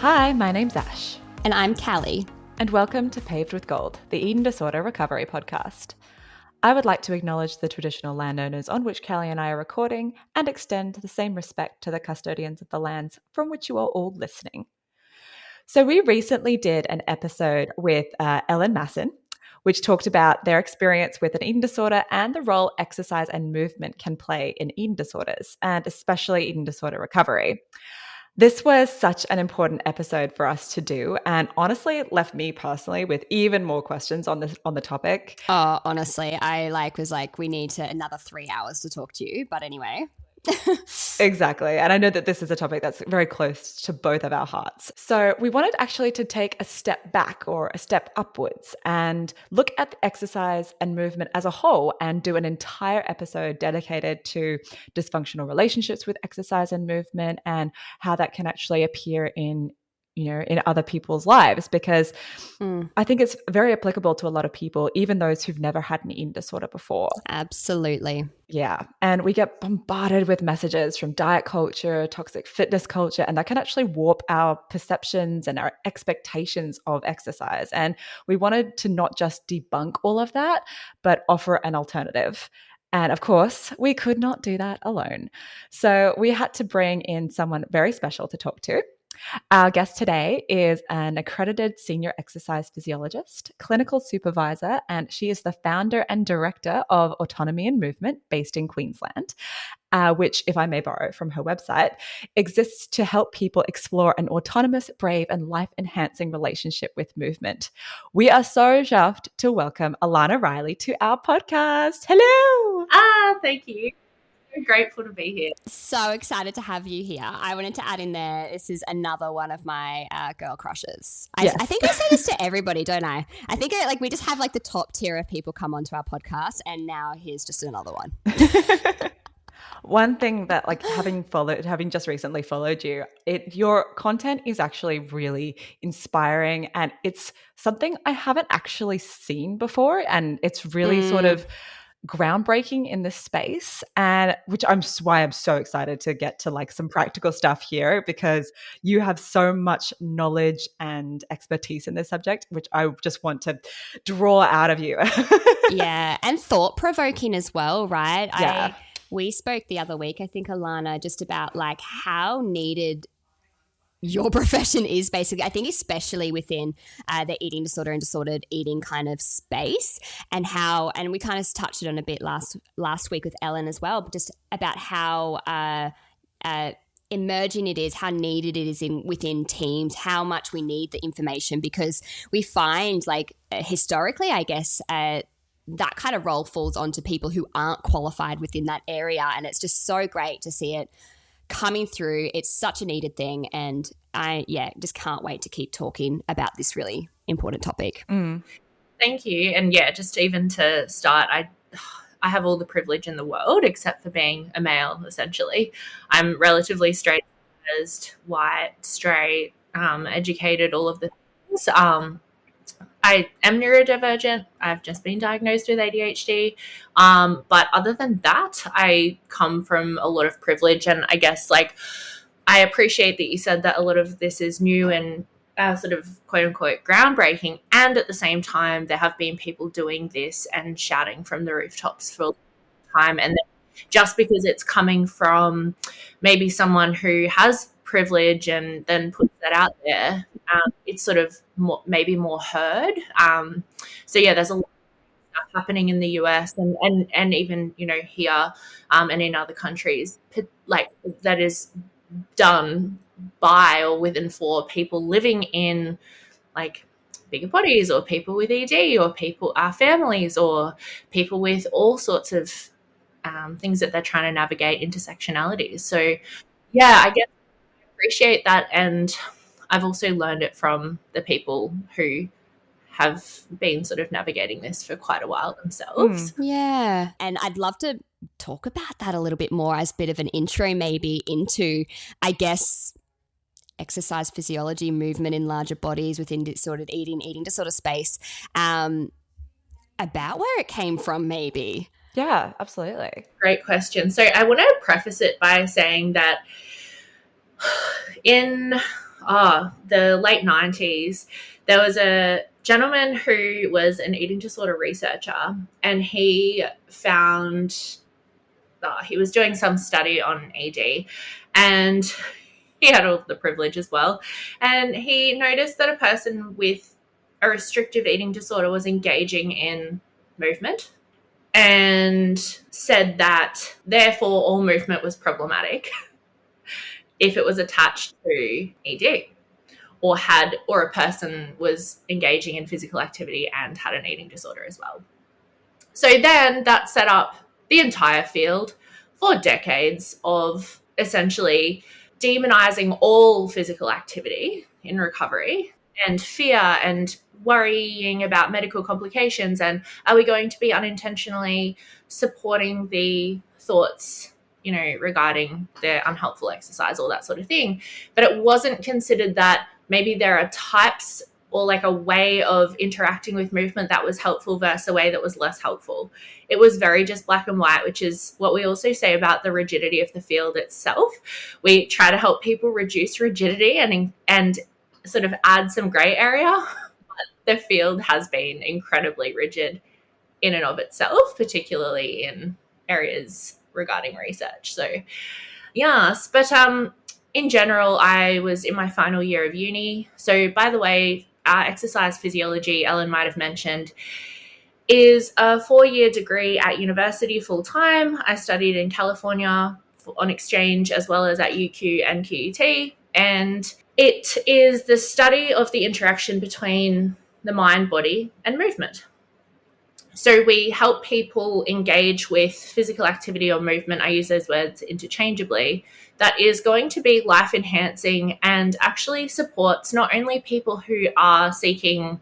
Hi, my name's Ash. And I'm Callie. And welcome to Paved with Gold, the eating disorder recovery podcast. I would like to acknowledge the traditional landowners on which Callie and I are recording and extend the same respect to the custodians of the lands from which you are all listening. So we recently did an episode with Ellen Masson, which talked about their experience with an eating disorder and the role exercise and movement can play in eating disorders, and especially eating disorder recovery. This was such an important episode for us to do, and honestly, it left me personally with even more questions on the topic. Oh, honestly, I was like, we need another 3 hours to talk to you. But anyway. Exactly. And I know that this is a topic that's very close to both of our hearts. So we wanted actually to take a step back or a step upwards and look at the exercise and movement as a whole and do an entire episode dedicated to dysfunctional relationships with exercise and movement and how that can actually appear in other people's lives, because I think it's very applicable to a lot of people, even those who've never had an eating disorder before. Absolutely. Yeah. And we get bombarded with messages from diet culture, toxic fitness culture, and that can actually warp our perceptions and our expectations of exercise. And we wanted to not just debunk all of that, but offer an alternative. And of course, we could not do that alone. So we had to bring in someone very special to talk to. Our guest today is an accredited senior exercise physiologist, clinical supervisor, and she is the founder and director of Autonomy and Movement based in Queensland, which, if I may borrow from her website, exists to help people explore an autonomous, brave, and life-enhancing relationship with movement. We are so chuffed to welcome Alanah Reilly to our podcast. Hello! Thank you. So grateful to be here. So excited to have you here. I wanted to add in there, this is another one of my girl crushes. Yes. I think I say this to everybody, don't I? I think we just have the top tier of people come onto our podcast, and now here's just another one. One thing that having just recently followed you, your content is actually really inspiring, and it's something I haven't actually seen before, and it's really sort of groundbreaking in this space, and why I'm so excited to get to some practical stuff here, because you have so much knowledge and expertise in this subject, which I just want to draw out of you. Yeah, and thought-provoking as well, right? Yeah. We spoke the other week, I think, Alanah, just about how needed your profession is, basically. I think especially within the eating disorder and disordered eating kind of space, and we kind of touched it on a bit last week with Ellen as well, but just about how emerging it is, how needed it is within teams, how much we need the information, because we find historically, I guess, that kind of role falls onto people who aren't qualified within that area, and it's just so great to see it coming through. It's such a needed thing, and I just can't wait to keep talking about this really important topic. Thank you. And just even to start, I have all the privilege in the world except for being a male. Essentially, I'm relatively straight, white, straight, educated, all of the things. I am neurodivergent. I've just been diagnosed with ADHD. But other than that, I come from a lot of privilege. And I guess I appreciate that you said that a lot of this is new and sort of quote unquote groundbreaking. And at the same time, there have been people doing this and shouting from the rooftops for a long time. And just because it's coming from maybe someone who has privilege and then puts that out there, it's sort of maybe more heard. There's a lot of stuff happening in the US and even here and in other countries that is done by or with and for people living in bigger bodies, or people with ED, or our families, or people with all sorts of things that they're trying to navigate, intersectionalities. So I guess I appreciate that, and I've also learned it from the people who have been sort of navigating this for quite a while themselves. Yeah. And I'd love to talk about that a little bit more as a bit of an intro maybe into, I guess, exercise physiology, movement in larger bodies within disordered eating disorder space, about where it came from maybe. Yeah, absolutely. Great question. So I want to preface it by saying that in the late 90s, there was a gentleman who was an eating disorder researcher, and he found he was doing some study on ED, and he had all the privilege as well. And he noticed that a person with a restrictive eating disorder was engaging in movement, and said that therefore all movement was problematic if it was attached to ED, or a person was engaging in physical activity and had an eating disorder as well. So then that set up the entire field for decades of essentially demonizing all physical activity in recovery, and fear and worrying about medical complications, and are we going to be unintentionally supporting the thoughts, regarding the unhelpful exercise, all that sort of thing. But it wasn't considered that maybe there are types or like a way of interacting with movement that was helpful versus a way that was less helpful. It was very just black and white, which is what we also say about the rigidity of the field itself. We try to help people reduce rigidity and sort of add some gray area. The field has been incredibly rigid in and of itself, particularly in areas regarding research. So yes, but in general, I was in my final year of uni. So by the way, exercise physiology, Ellen might have mentioned, is a 4-year degree at university full-time. I studied in California on exchange as well as at UQ and QUT. And it is the study of the interaction between the mind, body, and movement. So we help people engage with physical activity or movement, I use those words interchangeably, that is going to be life-enhancing and actually supports not only people who are seeking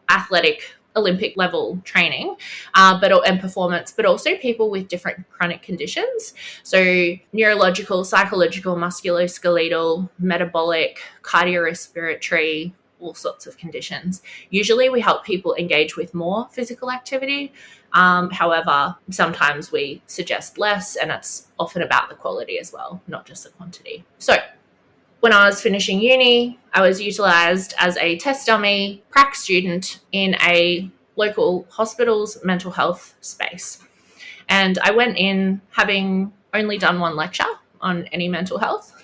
athletic Olympic level training and performance, but also people with different chronic conditions. So neurological, psychological, musculoskeletal, metabolic, cardiorespiratory, all sorts of conditions. Usually we help people engage with more physical activity. However, sometimes we suggest less, and it's often about the quality as well, not just the quantity. So when I was finishing uni, I was utilised as a test dummy prac student in a local hospital's mental health space. And I went in having only done one lecture on any mental health.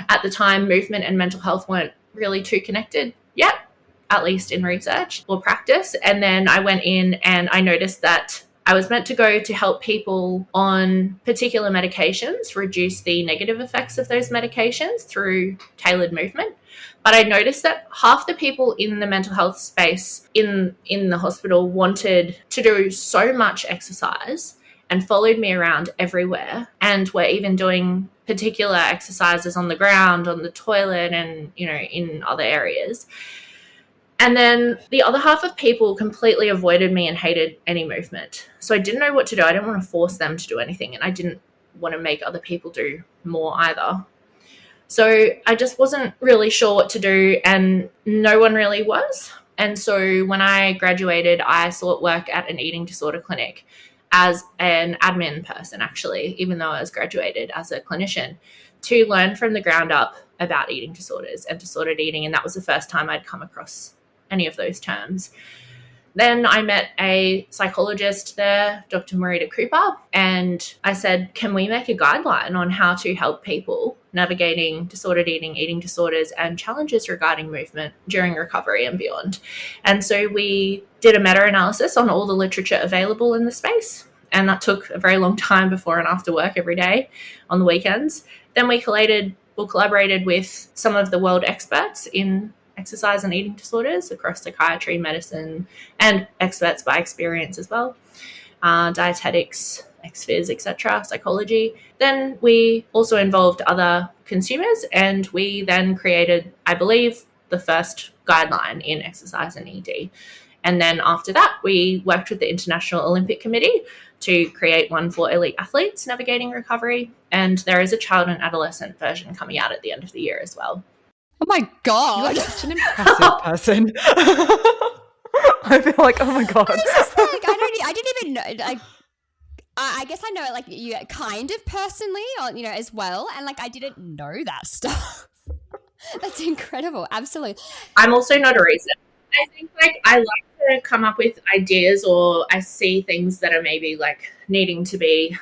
At the time, movement and mental health weren't really too connected yet, at least in research or practice. And then I went in and I noticed that I was meant to go to help people on particular medications reduce the negative effects of those medications through tailored movement. But I noticed that half the people in the mental health space in the hospital wanted to do so much exercise and followed me around everywhere, and were even doing particular exercises on the ground, on the toilet, and, in other areas. And then the other half of people completely avoided me and hated any movement. So I didn't know what to do. I didn't want to force them to do anything, and I didn't want to make other people do more either. So I just wasn't really sure what to do, and no one really was. And so when I graduated, I sought work at an eating disorder clinic as an admin person, actually, even though I was graduated as a clinician, to learn from the ground up about eating disorders and disordered eating. And that was the first time I'd come across any of those terms. Then I met a psychologist there, Dr. Marita Cooper, and I said, can we make a guideline on how to help people navigating disordered eating, eating disorders, and challenges regarding movement during recovery and beyond? And so we did a meta-analysis on all the literature available in the space, and that took a very long time before and after work every day on the weekends. Then we collaborated with some of the world experts in exercise and eating disorders across psychiatry, medicine, and experts by experience as well, dietetics, ex-phys, etc., psychology. Then we also involved other consumers, and we then created, I believe, the first guideline in exercise and ED. And then after that, we worked with the International Olympic Committee to create one for elite athletes navigating recovery. And there is a child and adolescent version coming out at the end of the year as well. Oh my God. You're such an impressive person. I feel like, oh my God. I didn't even know. I guess I know it, like, you kind of personally, or, as well. And, like, I didn't know that stuff. That's incredible. Absolutely. I'm also not a researcher. I think like I like to come up with ideas, or I see things that are maybe like needing to be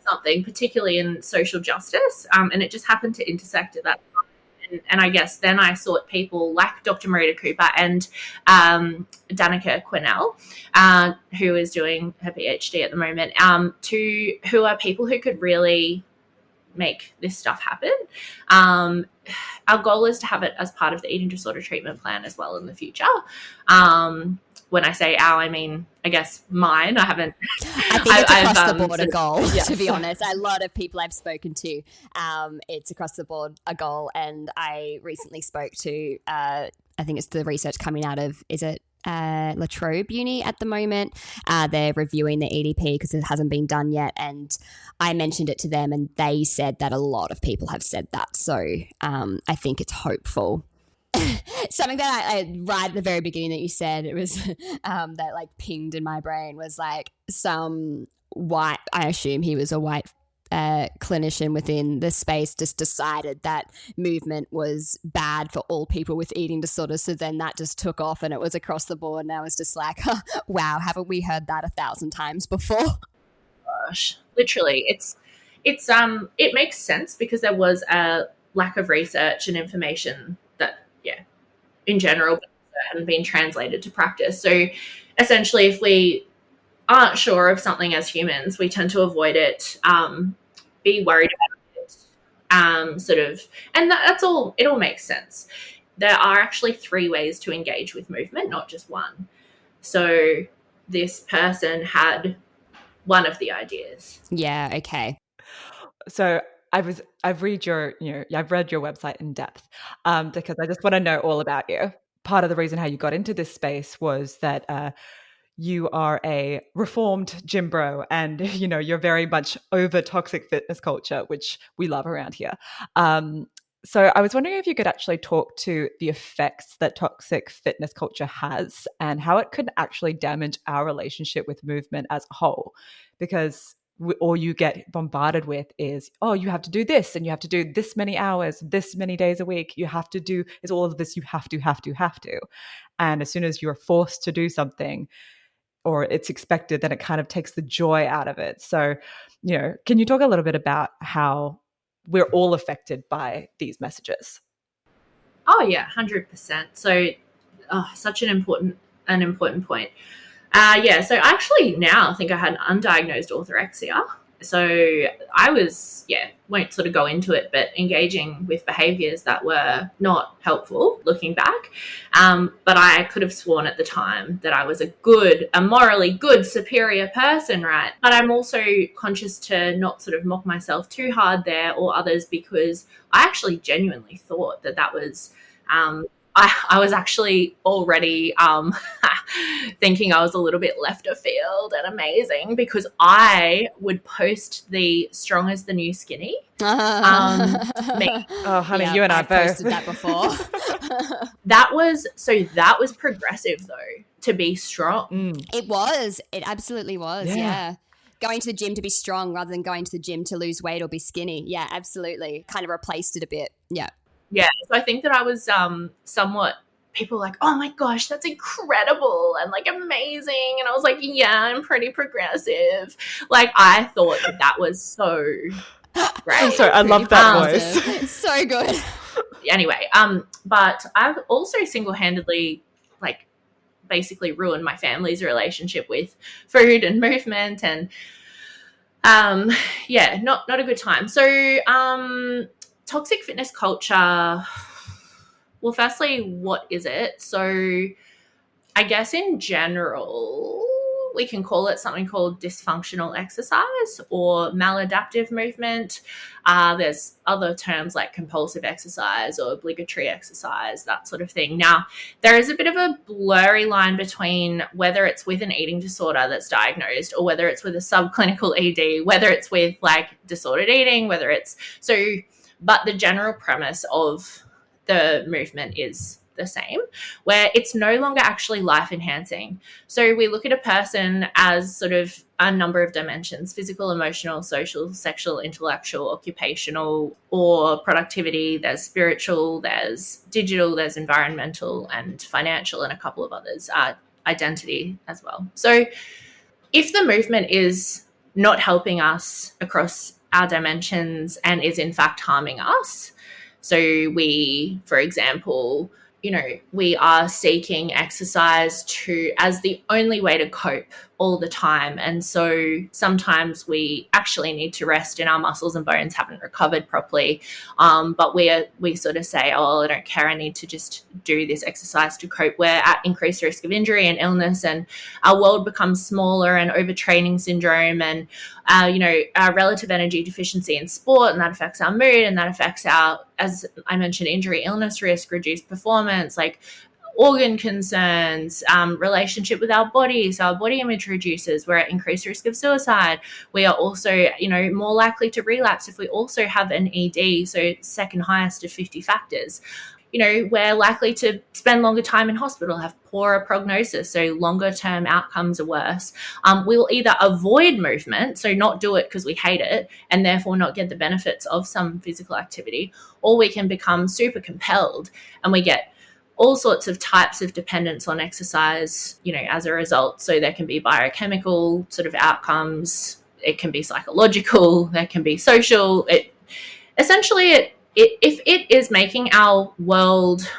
something, particularly in social justice, and it just happened to intersect at that time. And I guess then I sought people like Dr. Marita Cooper and Danica Quinnell, who is doing her PhD at the moment, who are people who could really make this stuff happen. Our goal is to have it as part of the eating disorder treatment plan as well in the future. When I say our, I mean, I guess mine. I haven't. I think it's across the board a goal, to be honest. A lot of people I've spoken to, it's across the board a goal. And I recently spoke to, I think it's the research coming out of, is it La Trobe Uni at the moment? They're reviewing the EDP because it hasn't been done yet. And I mentioned it to them and they said that a lot of people have said that. So I think it's hopeful. Something that I right at the very beginning that you said, it was that like pinged in my brain was like some white, I assume he was a white clinician within the space, just decided that movement was bad for all people with eating disorders. So then that just took off and it was across the board. And I was just like, wow, haven't we heard that 1,000 times before? Gosh, literally, it makes sense because there was a lack of research and information that, in general, hadn't been translated to practice. So essentially, if we aren't sure of something as humans, we tend to avoid it, be worried about it, sort of, and that's all. It all makes sense. There are actually 3 ways to engage with movement, not just one. So this person had one of the ideas. Yeah. Okay. So I've read your website in depth because I just want to know all about you. Part of the reason how you got into this space was that you are a reformed gym bro, and you're very much over toxic fitness culture, which we love around here. So I was wondering if you could actually talk to the effects that toxic fitness culture has and how it could actually damage our relationship with movement as a whole, because all you get bombarded with is, oh, you have to do this and you have to do this many hours, this many days a week. You have to do, it's all of this. You have to. And as soon as you're forced to do something or it's expected, then it kind of takes the joy out of it. So, can you talk a little bit about how we're all affected by these messages? Oh yeah, 100%. So, such an important point. So I actually now think I had undiagnosed orthorexia. So I was, won't sort of go into it, but engaging with behaviors that were not helpful looking back. But I could have sworn at the time that I was a morally good, superior person, right? But I'm also conscious to not sort of mock myself too hard there or others, because I actually genuinely thought that was, I was actually already thinking I was a little bit left of field and amazing, because I would post the strong as the new skinny. Oh, honey, you and I both posted that before. That was progressive though, to be strong. It absolutely was. Yeah. Going to the gym to be strong rather than going to the gym to lose weight or be skinny. Yeah, absolutely. Kind of replaced it a bit. Yeah. Yeah, so I think that I was somewhat, people were like, oh my gosh, that's incredible and like amazing. And I was like, yeah, I'm pretty progressive. Like, I thought that was so great. I'm sorry, I love that voice. So good. Anyway, but I've also single-handedly like basically ruined my family's relationship with food and movement, and not a good time. So toxic fitness culture, well, firstly, what is it? So I guess in general, we can call it something called dysfunctional exercise or maladaptive movement. There's other terms like compulsive exercise or obligatory exercise, that sort of thing. Now, there is a bit of a blurry line between whether it's with an eating disorder that's diagnosed or whether it's with a subclinical ED, whether it's with like disordered eating, but the general premise of the movement is the same, where it's no longer actually life enhancing. So we look at a person as sort of a number of dimensions: physical, emotional, social, sexual, intellectual, occupational, or productivity. There's spiritual, there's digital, there's environmental and financial, and a couple of others, identity as well. So if the movement is not helping us across our dimensions and is in fact harming us, so we, for example, we are seeking exercise as the only way to cope all the time. And so sometimes we actually need to rest and our muscles and bones haven't recovered properly. But we sort of say, oh, I don't care, I need to just do this exercise to cope. We're at increased risk of injury and illness, and our world becomes smaller, and overtraining syndrome, and our relative energy deficiency in sport, and that affects our mood, and that affects our, as I mentioned, injury, illness risk, reduced performance, like organ concerns, relationship with our bodies, our body image reduces. We're at increased risk of suicide. We are also, more likely to relapse if we also have an ED, so second highest of 50 factors. We're likely to spend longer time in hospital, have poorer prognosis, so longer term outcomes are worse. We'll either avoid movement, so not do it because we hate it and therefore not get the benefits of some physical activity, or we can become super compelled and we get all sorts of types of dependence on exercise, as a result. So there can be biochemical sort of outcomes, it can be psychological, there can be social. If it is making our world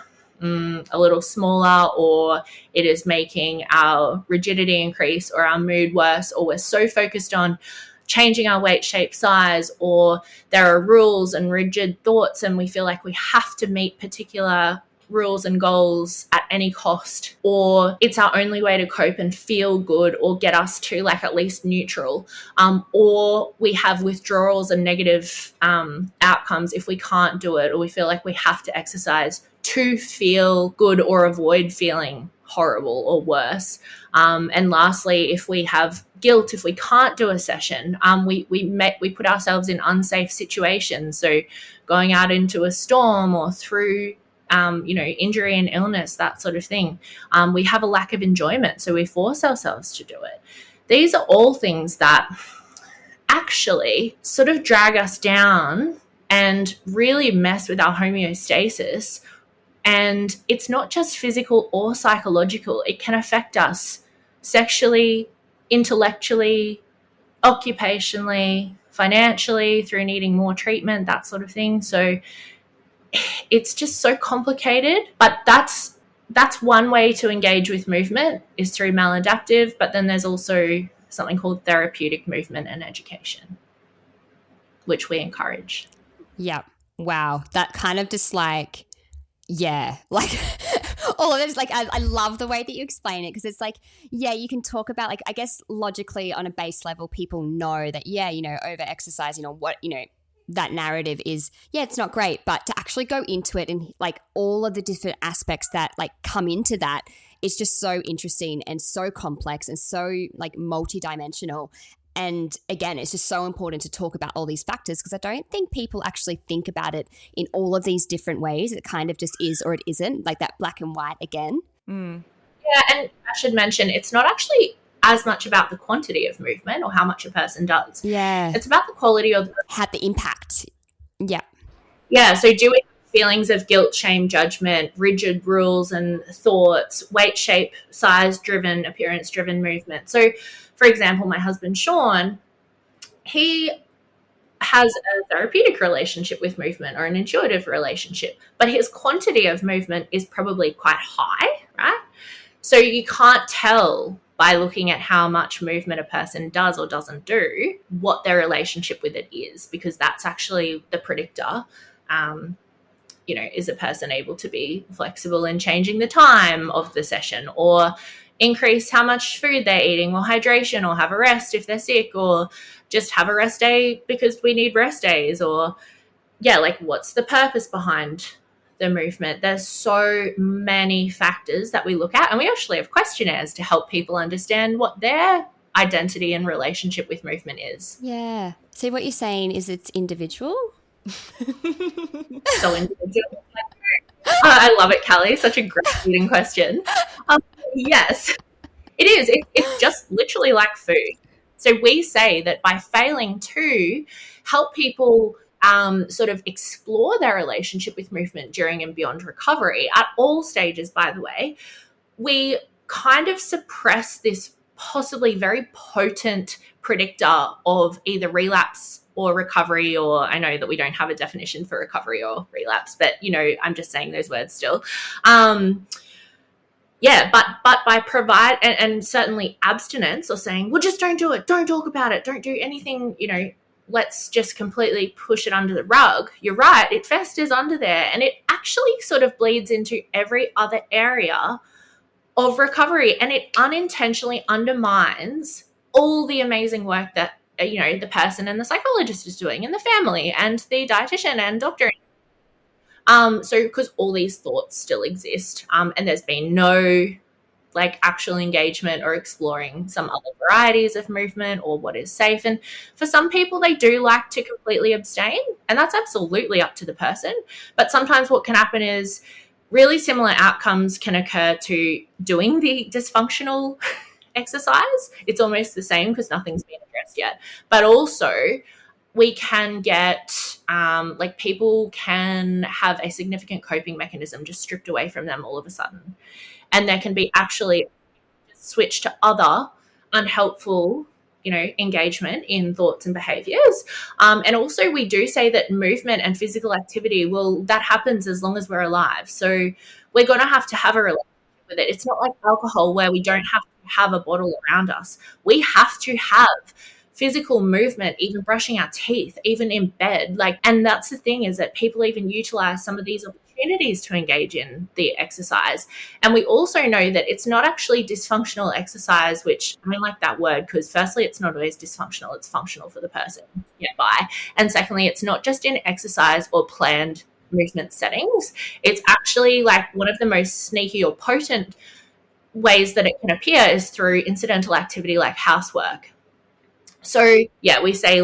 a little smaller, or it is making our rigidity increase or our mood worse, or we're so focused on changing our weight, shape, size, or there are rules and rigid thoughts and we feel like we have to meet particular rules and goals at any cost, or it's our only way to cope and feel good or get us to like at least neutral, or we have withdrawals and negative outcomes if we can't do it, or we feel like we have to exercise to feel good or avoid feeling horrible or worse. And lastly, if we have guilt, if we can't do a session, we put ourselves in unsafe situations, so going out into a storm or through injury and illness, that sort of thing. We have a lack of enjoyment, so we force ourselves to do it. These are all things that actually sort of drag us down and really mess with our homeostasis. And it's not just physical or psychological. It can affect us sexually, intellectually, occupationally, financially, through needing more treatment, that sort of thing. So it's just so complicated, but that's one way to engage with movement, is through maladaptive. But then there's also something called therapeutic movement and education, which we encourage. Yeah. Wow. That kind of just like, yeah, like all of it is like, I love the way that you explain it, because it's like, yeah, you can talk about, like, I guess logically on a base level, people know that, yeah, over exercising or what, that narrative is, yeah, it's not great, but to actually go into it and like all of the different aspects that like come into that, it's just so interesting and so complex and so like multidimensional. And again, it's just so important to talk about all these factors, because I don't think people actually think about it in all of these different ways. It kind of just is or it isn't, like that black and white again. Yeah, and I should mention, it's not actually as much about the quantity of movement or how much a person does. Yeah. It's about the quality of the impact. Yeah. Yeah, so do we have feelings of guilt, shame, judgment, rigid rules and thoughts, weight, shape, size driven, appearance driven movement? So for example, my husband Sean, he has a therapeutic relationship with movement, or an intuitive relationship, but his quantity of movement is probably quite high, right? So you can't tell by looking at how much movement a person does or doesn't do what their relationship with it is, because that's actually the predictor. Is a person able to be flexible in changing the time of the session, or increase how much food they're eating, or hydration, or have a rest if they're sick, or just have a rest day because we need rest days, or like what's the purpose behind the movement? There's so many factors that we look at, and we actually have questionnaires to help people understand what their identity and relationship with movement is. Yeah. So what you're saying is it's individual? So individual. I love it, Callie. Such a great leading question. Yes, it is. It's just literally like food. So we say that by failing to help people sort of explore their relationship with movement during and beyond recovery at all stages, by the way, we kind of suppress this possibly very potent predictor of either relapse or recovery, or I know that we don't have a definition for recovery or relapse, but I'm just saying those words still. But by provide and certainly abstinence, or saying, well, just don't do it, don't talk about it, don't do anything, let's just completely push it under the rug. You're right, it festers under there, and it actually sort of bleeds into every other area of recovery, and it unintentionally undermines all the amazing work that the person and the psychologist is doing, and the family and the dietitian and doctor. So because all these thoughts still exist, and there's been no actual engagement or exploring some other varieties of movement or what is safe. And for some people, they do like to completely abstain, and that's absolutely up to the person. But sometimes what can happen is really similar outcomes can occur to doing the dysfunctional exercise. It's almost the same because nothing's been addressed yet. But also we can get people can have a significant coping mechanism just stripped away from them all of a sudden. And there can be actually switch to other unhelpful engagement in thoughts and behaviors. And also we do say that movement and physical activity, that happens as long as we're alive. So we're going to have a relationship with it. It's not like alcohol where we don't have to have a bottle around us. We have to have physical movement, even brushing our teeth, even in bed. And that's the thing, is that people even utilize some of these opportunities to engage in the exercise. And we also know that it's not actually dysfunctional exercise, which I don't like that word, because firstly, it's not always dysfunctional, it's functional for the person. And secondly, it's not just in exercise or planned movement settings. It's actually one of the most sneaky or potent ways that it can appear is through incidental activity like housework. So, we say,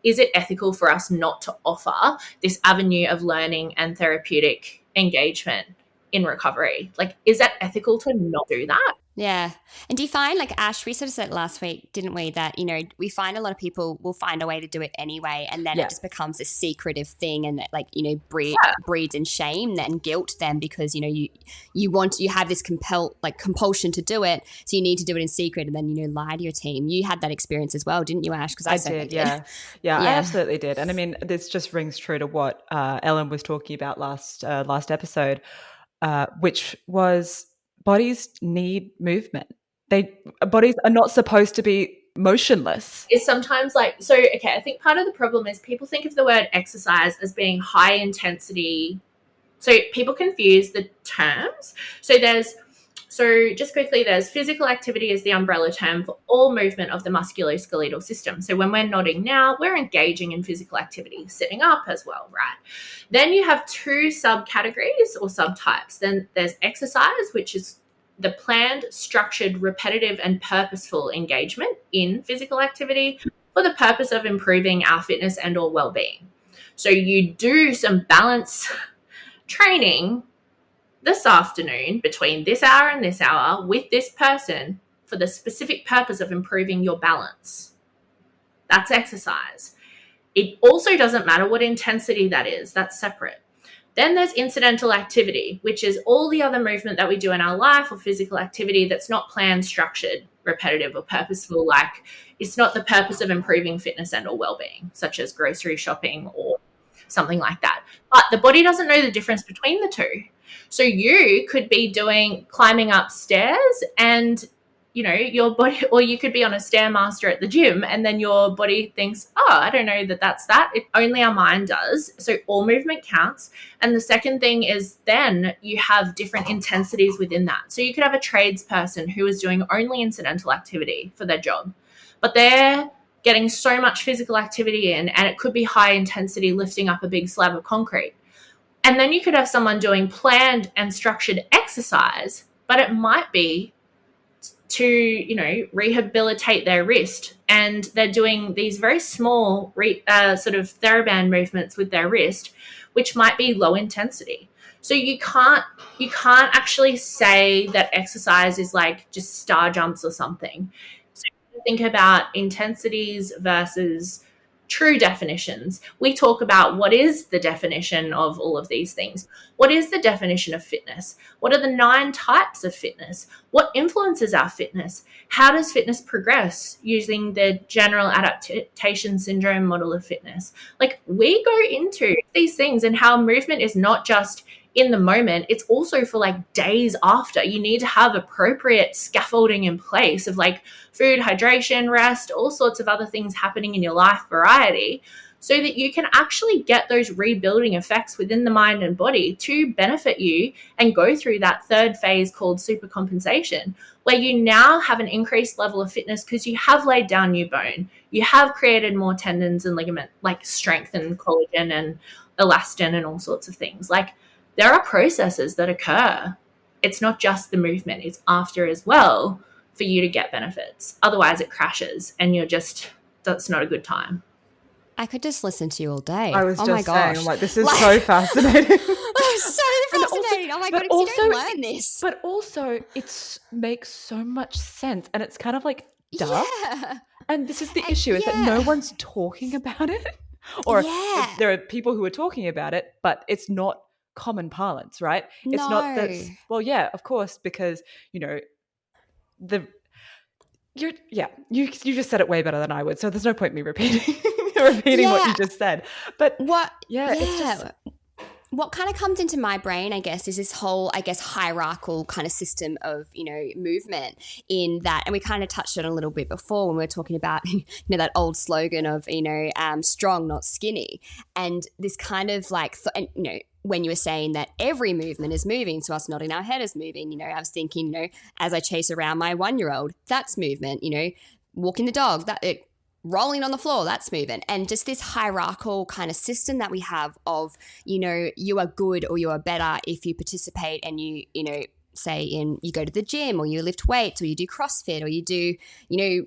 is it ethical for us not to offer this avenue of learning and therapeutic engagement in recovery? Is that ethical to not do that? Yeah. And do you find, Ash, we sort of said last week, didn't we, that, we find a lot of people will find a way to do it anyway, and then it just becomes a secretive thing, and breeds in shame and guilt then, because, you have this compulsion to do it, so you need to do it in secret and then, lie to your team. You had that experience as well, didn't you, Ash? Because I did. Yeah, I absolutely did. And I mean, this just rings true to what Ellen was talking about last episode, which was bodies need movement. Bodies are not supposed to be motionless. It's sometimes I think part of the problem is people think of the word exercise as being high intensity. So people confuse the terms. So just quickly, there's physical activity as the umbrella term for all movement of the musculoskeletal system. So when we're nodding now, we're engaging in physical activity, sitting up as well, right? Then you have two subcategories or subtypes. Then there's exercise, which is the planned, structured, repetitive, and purposeful engagement in physical activity for the purpose of improving our fitness and or well-being. So you do some balance training this afternoon between this hour and this hour with this person for the specific purpose of improving your balance. That's exercise. It also doesn't matter what intensity that is. That's separate. Then there's incidental activity, which is all the other movement that we do in our life or physical activity that's not planned, structured, repetitive, or purposeful. It's not the purpose of improving fitness and or well-being, such as grocery shopping or something like that. But the body doesn't know the difference between the two. So you could be climbing up stairs and, your body, or you could be on a Stairmaster at the gym and then your body thinks, oh, I don't know that's that. Only our mind does. So all movement counts. And the second thing is then you have different intensities within that. So you could have a tradesperson who is doing only incidental activity for their job, but they're getting so much physical activity in, and it could be high intensity lifting up a big slab of concrete. And then you could have someone doing planned and structured exercise, but it might be to, you know, rehabilitate their wrist, and they're doing these very small sort of TheraBand movements with their wrist, which might be low intensity. So you can't actually say that exercise is like just star jumps or something. So think about intensities versus true definitions. We talk about what is the definition of all of these things. What is the definition of fitness? What are the 9 types of fitness? What influences our fitness? How does fitness progress using the general adaptation syndrome model of fitness? Like, we go into these things, and how movement is not just in the moment, it's also for like days after. You need to have appropriate scaffolding in place of like food, hydration, rest, all sorts of other things happening in your life variety, so that you can actually get those rebuilding effects within the mind and body to benefit you and go through that third phase called supercompensation, where you now have an increased level of fitness because you have laid down new bone, you have created more tendons and ligament, like strength and collagen and elastin and all sorts of things. Like, there are processes that occur. It's not just the movement, it's after as well for you to get benefits. Otherwise it crashes and that's not a good time. I could just listen to you all day. I was oh just my gosh. saying, I'm like, this is so fascinating. So fascinating. Oh my goodness, you don't learn this. But also, it makes so much sense. And it's kind of like, duh. Yeah. And this is the issue, is that no one's talking about it. Or there are people who are talking about it, but it's not common parlance, right? It's not that, well, yeah, of course, because, you know, you just said it way better than I would, so there's no point me repeating what you just said. But it's just, what kind of comes into my brain, I guess, is this whole, I guess, hierarchical kind of system of, you know, movement in that. And we kind of touched on it a little bit before when we were talking about, you know, that old slogan of, you know, strong, not skinny. And this kind of like, and, you know, when you were saying that every movement is moving, so us nodding our head is moving, you know, I was thinking, you know, as I chase around my 1-year-old, that's movement, you know, walking the dog, rolling on the floor, that's movement. And just this hierarchical kind of system that we have of, you know, you are good or you are better if you participate and you know, say you go to the gym or you lift weights or you do CrossFit or you do, you know,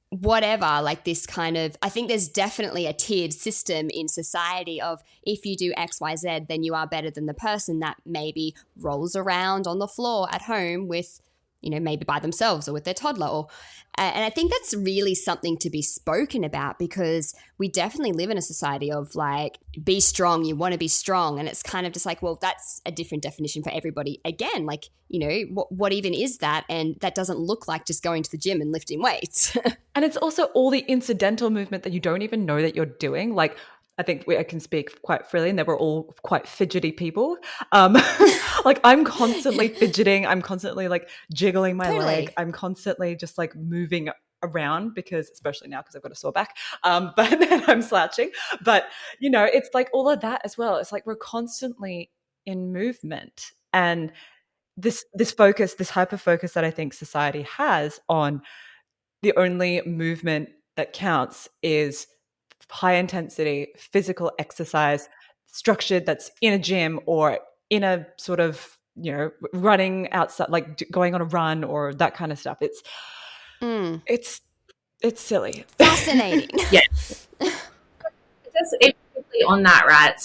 whatever, like this kind of, I think there's definitely a tiered system in society of if you do X, Y, Z, then you are better than the person that maybe rolls around on the floor at home with, you know, maybe by themselves or with their toddler. Or, and I think that's really something to be spoken about, because we definitely live in a society of like, be strong, you want to be strong. And it's kind of just like, well, that's a different definition for everybody. Again, like, you know, what even is that? And that doesn't look like just going to the gym and lifting weights. And it's also all the incidental movement that you don't even know that you're doing. Like, I think I can speak quite freely, and they were all quite fidgety people. Like, I'm constantly fidgeting. I'm constantly like jiggling my leg. I'm constantly just like moving around, because especially now because I've got a sore back, but then I'm slouching. But, you know, it's like all of that as well. It's like we're constantly in movement, and this focus, this hyper focus that I think society has on the only movement that counts is high intensity physical exercise, structured, that's in a gym or in a sort of, you know, running outside, like going on a run or that kind of stuff. It's silly. Fascinating. Yeah. Just quickly on that, right?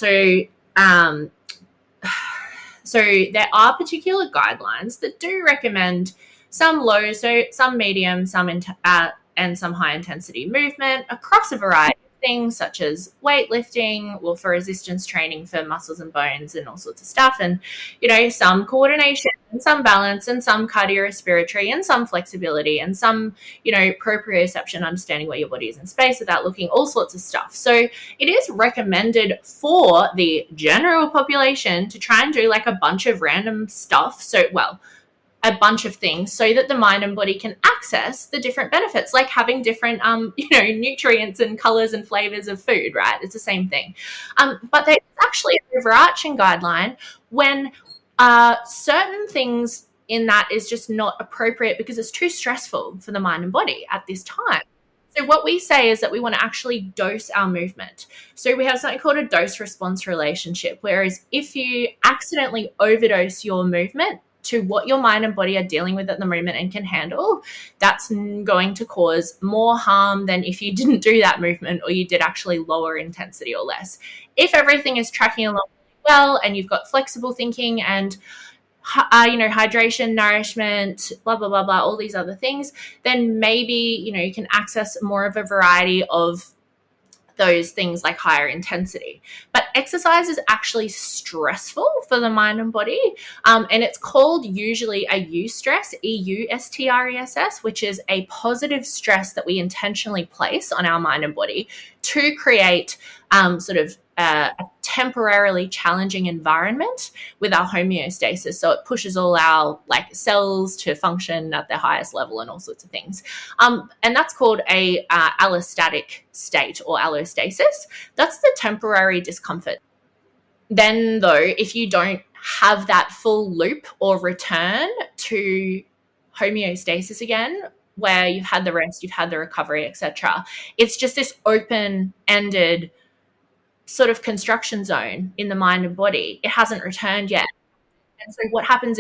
So there are particular guidelines that do recommend some low, so some medium, and some high intensity movement across a variety of things, such as weightlifting, or for resistance training for muscles and bones and all sorts of stuff. And, you know, some coordination and some balance and some cardiorespiratory and some flexibility and some, you know, proprioception, understanding where your body is in space without looking, all sorts of stuff. So it is recommended for the general population to try and do like a bunch of random stuff. A bunch of things, so that the mind and body can access the different benefits, like having different, you know, nutrients and colors and flavors of food, right? It's the same thing. But there's actually an overarching guideline when certain things in that is just not appropriate because it's too stressful for the mind and body at this time. So what we say is that we want to actually dose our movement. So we have something called a dose-response relationship, whereas if you accidentally overdose your movement to what your mind and body are dealing with at the moment and can handle, that's going to cause more harm than if you didn't do that movement or you did actually lower intensity or less. If everything is tracking along well and you've got flexible thinking and hydration, nourishment, blah, blah, blah, blah, all these other things, then maybe, you can access more of a variety of those things like higher intensity. But exercise is actually stressful for the mind and body. And it's called usually a eustress, EUSTRESS, which is a positive stress that we intentionally place on our mind and body to create sort of a temporarily challenging environment with our homeostasis. So it pushes all our cells to function at their highest level and all sorts of things. And that's called a allostatic state or allostasis. That's the temporary discomfort. Then though, if you don't have that full loop or return to homeostasis again, where you've had the rest, you've had the recovery, etc., it's just this open-ended sort of construction zone in the mind and body. It hasn't returned yet. And so what happens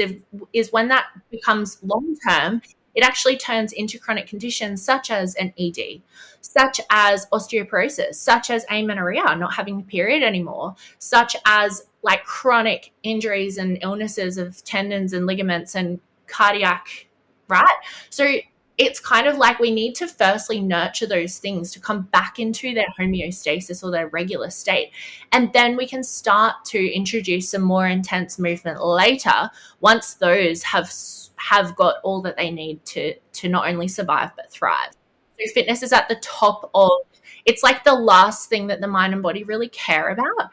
is when that becomes long-term, it actually turns into chronic conditions such as an ED, such as osteoporosis, such as amenorrhea, not having the period anymore, such as chronic injuries and illnesses of tendons and ligaments and cardiac, right? So it's kind of we need to firstly nurture those things to come back into their homeostasis or their regular state. And then we can start to introduce some more intense movement later once those have got all that they need to not only survive but thrive. So fitness is at the top of, it's the last thing that the mind and body really care about.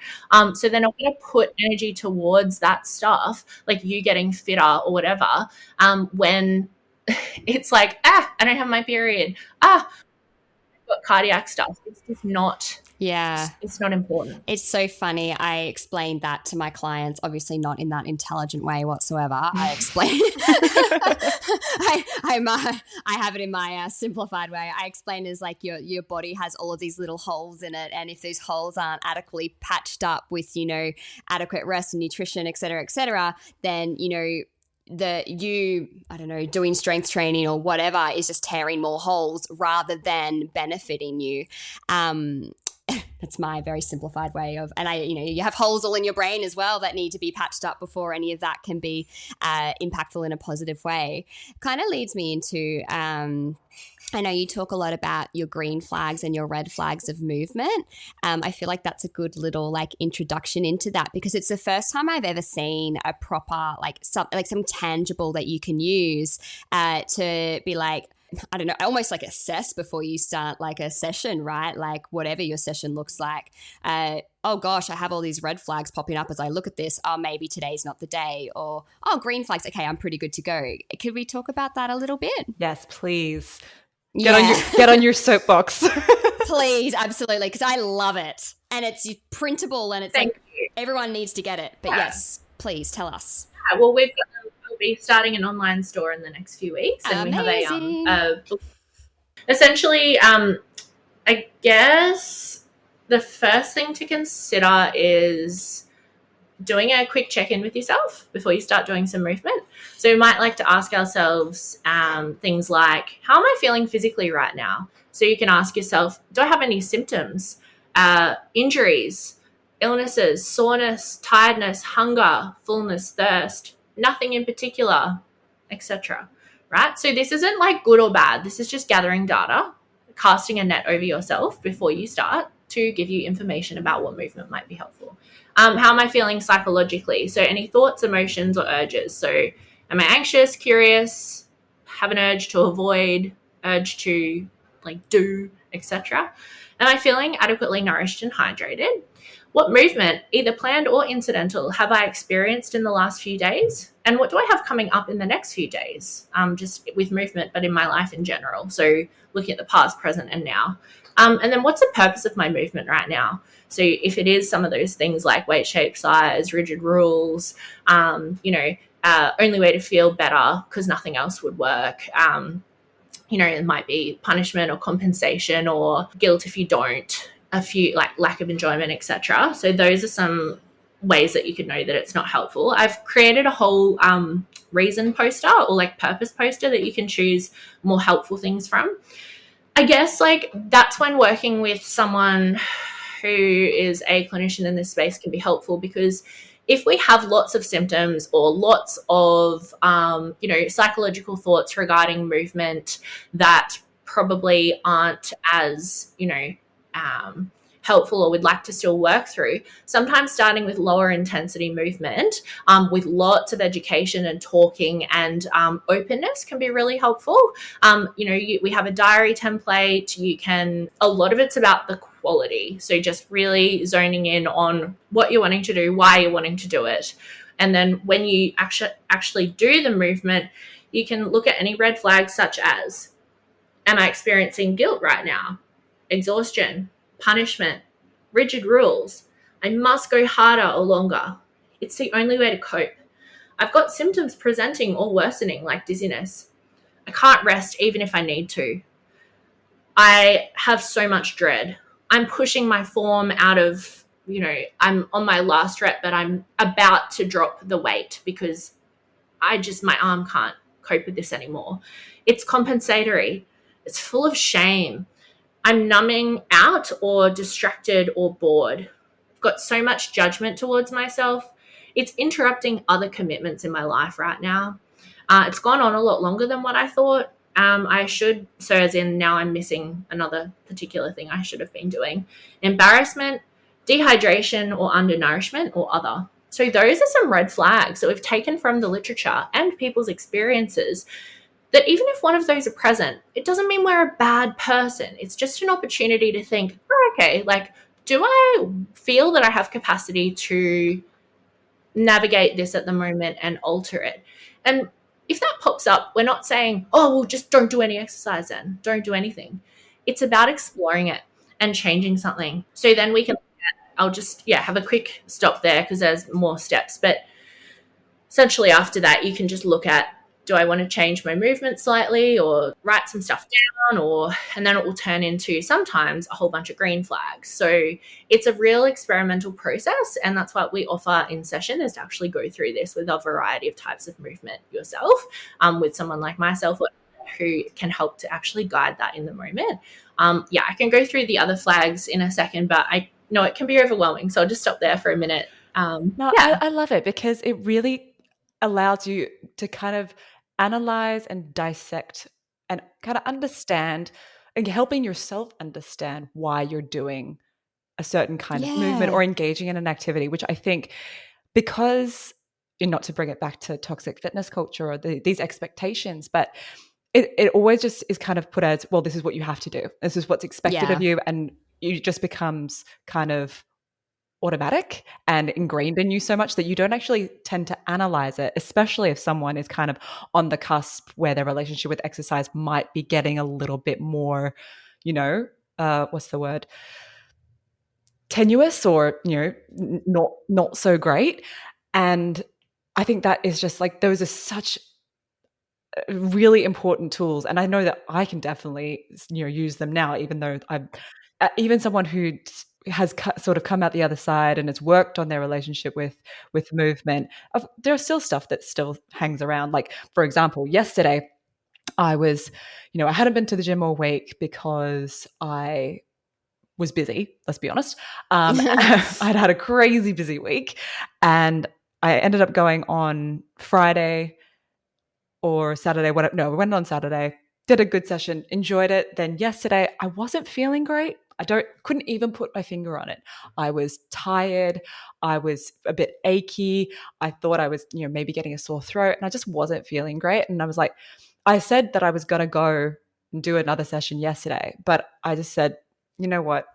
So they're not going to put energy towards that stuff, like you getting fitter or whatever, when it's I don't have my period. I've got cardiac stuff. It's just not. Yeah. It's not important. It's so funny. I explained that to my clients, obviously not in that intelligent way whatsoever. I explain. I have it in my simplified way. I explain as your body has all of these little holes in it, and if those holes aren't adequately patched up with, adequate rest and nutrition, et cetera, then, doing strength training or whatever is just tearing more holes rather than benefiting you. That's my very simplified way of, and you have holes all in your brain as well that need to be patched up before any of that can be impactful in a positive way. Kind of leads me into, I know you talk a lot about your green flags and your red flags of movement. I feel like that's a good little introduction into that, because it's the first time I've ever seen a proper some tangible that you can use to be I don't know, almost assess before you start a session, right? Whatever your session looks like. Oh gosh, I have all these red flags popping up as I look at this. Oh, maybe today's not the day. Or, oh, green flags. Okay, I'm pretty good to go. Could we talk about that a little bit? Yes, please. Get on your soapbox. Please, absolutely, because I love it. And it's printable and it's everyone needs to get it. But yes, please tell us. Well, we'll be starting an online store in the next few weeks, and Amazing. We have a book. Essentially, I guess the first thing to consider is doing a quick check-in with yourself before you start doing some movement. So we might like to ask ourselves things like, how am I feeling physically right now? So you can ask yourself, do I have any symptoms, injuries, illnesses, soreness, tiredness, hunger, fullness, thirst, nothing in particular, etc. Right? So this isn't good or bad. This is just gathering data, casting a net over yourself before you start to give you information about what movement might be helpful. How am I feeling psychologically? So any thoughts, emotions, or urges? So am I anxious, curious, have an urge to avoid, urge to do, etc.? Am I feeling adequately nourished and hydrated? What movement, either planned or incidental, have I experienced in the last few days? And what do I have coming up in the next few days? Just with movement, but in my life in general. So looking at the past, present, and now. And then what's the purpose of my movement right now? So if it is some of those things like weight, shape, size, rigid rules, only way to feel better because nothing else would work. It might be punishment or compensation or guilt if you don't, a few lack of enjoyment, etc. So those are some ways that you could know that it's not helpful. I've created a whole reason poster or like purpose poster that you can choose more helpful things from. I guess like that's when working with someone who is a clinician in this space can be helpful, because if we have lots of symptoms or lots of, psychological thoughts regarding movement that probably aren't as, helpful or would like to still work through, sometimes starting with lower intensity movement with lots of education and talking and openness can be really helpful. We have a diary template. A lot of it's about the quality. So just really zoning in on what you're wanting to do, why you're wanting to do it. And then when you actually do the movement, you can look at any red flags such as, am I experiencing guilt right now? Exhaustion, punishment, rigid rules. I must go harder or longer. It's the only way to cope. I've got symptoms presenting or worsening like dizziness. I can't rest even if I need to. I have so much dread. I'm pushing my form out of, I'm on my last rep, but I'm about to drop the weight because my arm can't cope with this anymore. It's compensatory. It's full of shame. I'm numbing out or distracted or bored. I've got so much judgment towards myself. It's interrupting other commitments in my life right now. It's gone on a lot longer than what I thought I should. So as in now I'm missing another particular thing I should have been doing. Embarrassment, dehydration or undernourishment or other. So those are some red flags that we've taken from the literature and people's experiences, that even if one of those are present, it doesn't mean we're a bad person. It's just an opportunity to think, okay, like, do I feel that I have capacity to navigate this at the moment and alter it? And if that pops up, we're not saying, oh, well, just don't do any exercise then. Don't do anything. It's about exploring it and changing something. So then we can, I'll just, have a quick stop there because there's more steps. But essentially after that, you can just look at, do I want to change my movement slightly or write some stuff down, and then it will turn into sometimes a whole bunch of green flags. So it's a real experimental process, and that's what we offer in session, is to actually go through this with a variety of types of movement yourself, with someone like myself who can help to actually guide that in the moment. I can go through the other flags in a second, but I know it can be overwhelming, so I'll just stop there for a minute. I love it because it really allows you to kind of analyze and dissect and kind of understand, and helping yourself understand why you're doing a certain kind of movement or engaging in an activity, which I think, because, not to bring it back to toxic fitness culture or these expectations, but it always just is kind of put as, well, this is what you have to do. This is what's expected of you. And it just becomes kind of automatic and ingrained in you so much that you don't actually tend to analyze it, especially if someone is kind of on the cusp where their relationship with exercise might be getting a little bit more, what's the word? Tenuous, or, not so great. And I think that is just like, those are such really important tools. And I know that I can definitely, use them now, even though I'm even someone who has sort of come out the other side and has worked on their relationship with movement. There's still stuff that still hangs around. Like, for example, yesterday I was, I hadn't been to the gym all week because I was busy, let's be honest. I'd had a crazy busy week, and I ended up going on Friday or Saturday. We went on Saturday, did a good session, enjoyed it. Then yesterday I wasn't feeling great. Couldn't even put my finger on it. I was tired. I was a bit achy. I thought I was, maybe getting a sore throat, and I just wasn't feeling great. And I was like, I said that I was going to go and do another session yesterday, but I just said, you know what?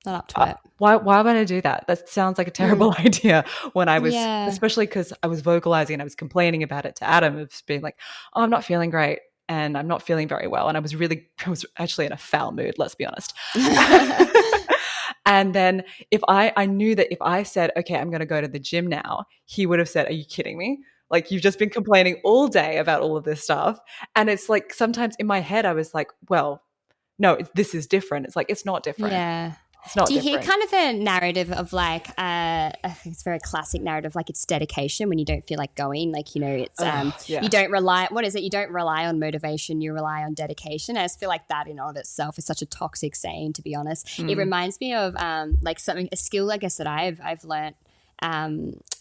Not up to it. Why would I do that? That sounds like a terrible idea. When I was, especially because I was vocalizing and I was complaining about it to Adam, of being like, oh, I'm not feeling great. And I'm not feeling very well. And I was actually in a foul mood, let's be honest. And then I knew that if I said, okay, I'm going to go to the gym now, he would have said, are you kidding me? Like, you've just been complaining all day about all of this stuff. And it's like, sometimes in my head, I was like, well, no, this is different. It's like, it's not different. Yeah. It's not Do you different. hear kind of a narrative of like, I think it's a very classic narrative, like it's dedication when you don't feel like going, like, you know, it's, you don't rely, what is it? You don't rely on motivation, you rely on dedication. I just feel like that in and of itself is such a toxic saying, to be honest. It reminds me of like something, a skill, I guess, that I've learned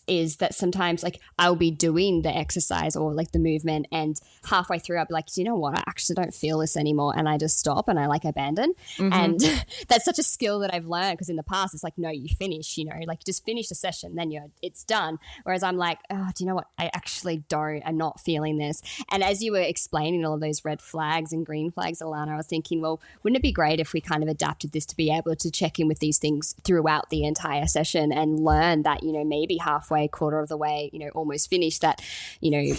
is that sometimes like I'll be doing the exercise or like the movement and halfway through I'll be like, do you know what? I actually don't feel this anymore. And I just stop and I like abandon. And that's such a skill that I've learned because in the past it's like, no, you finish, you know, like just finish the session, then it's done. Whereas I'm like, oh, do you know what? I actually don't, I'm not feeling this. And as you were explaining all of those red flags and green flags, Alanah, I was thinking, well, wouldn't it be great if we kind of adapted this to be able to check in with these things throughout the entire session and learn that, you know, maybe halfway, quarter of the way, you know, almost finished that, you know,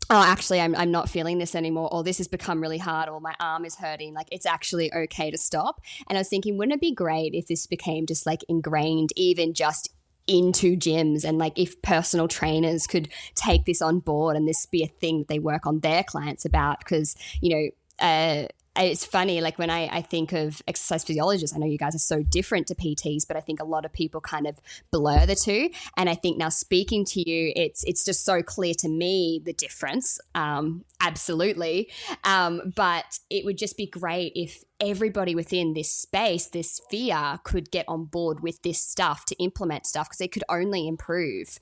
oh, actually, I'm not feeling this anymore, or this has become really hard, or my arm is hurting. Like, it's actually okay to stop. And I was thinking, wouldn't it be great if this became just like ingrained, even just into gyms, and like if personal trainers could take this on board and this be a thing that they work on their clients about? Because, you know, it's funny, like when I think of exercise physiologists, I know you guys are so different to PTs, but I think a lot of people kind of blur the two. And I think now speaking to you, it's just so clear to me the difference, absolutely. But it would just be great if everybody within this space, this sphere, could get on board with this stuff to implement stuff, because it could only improve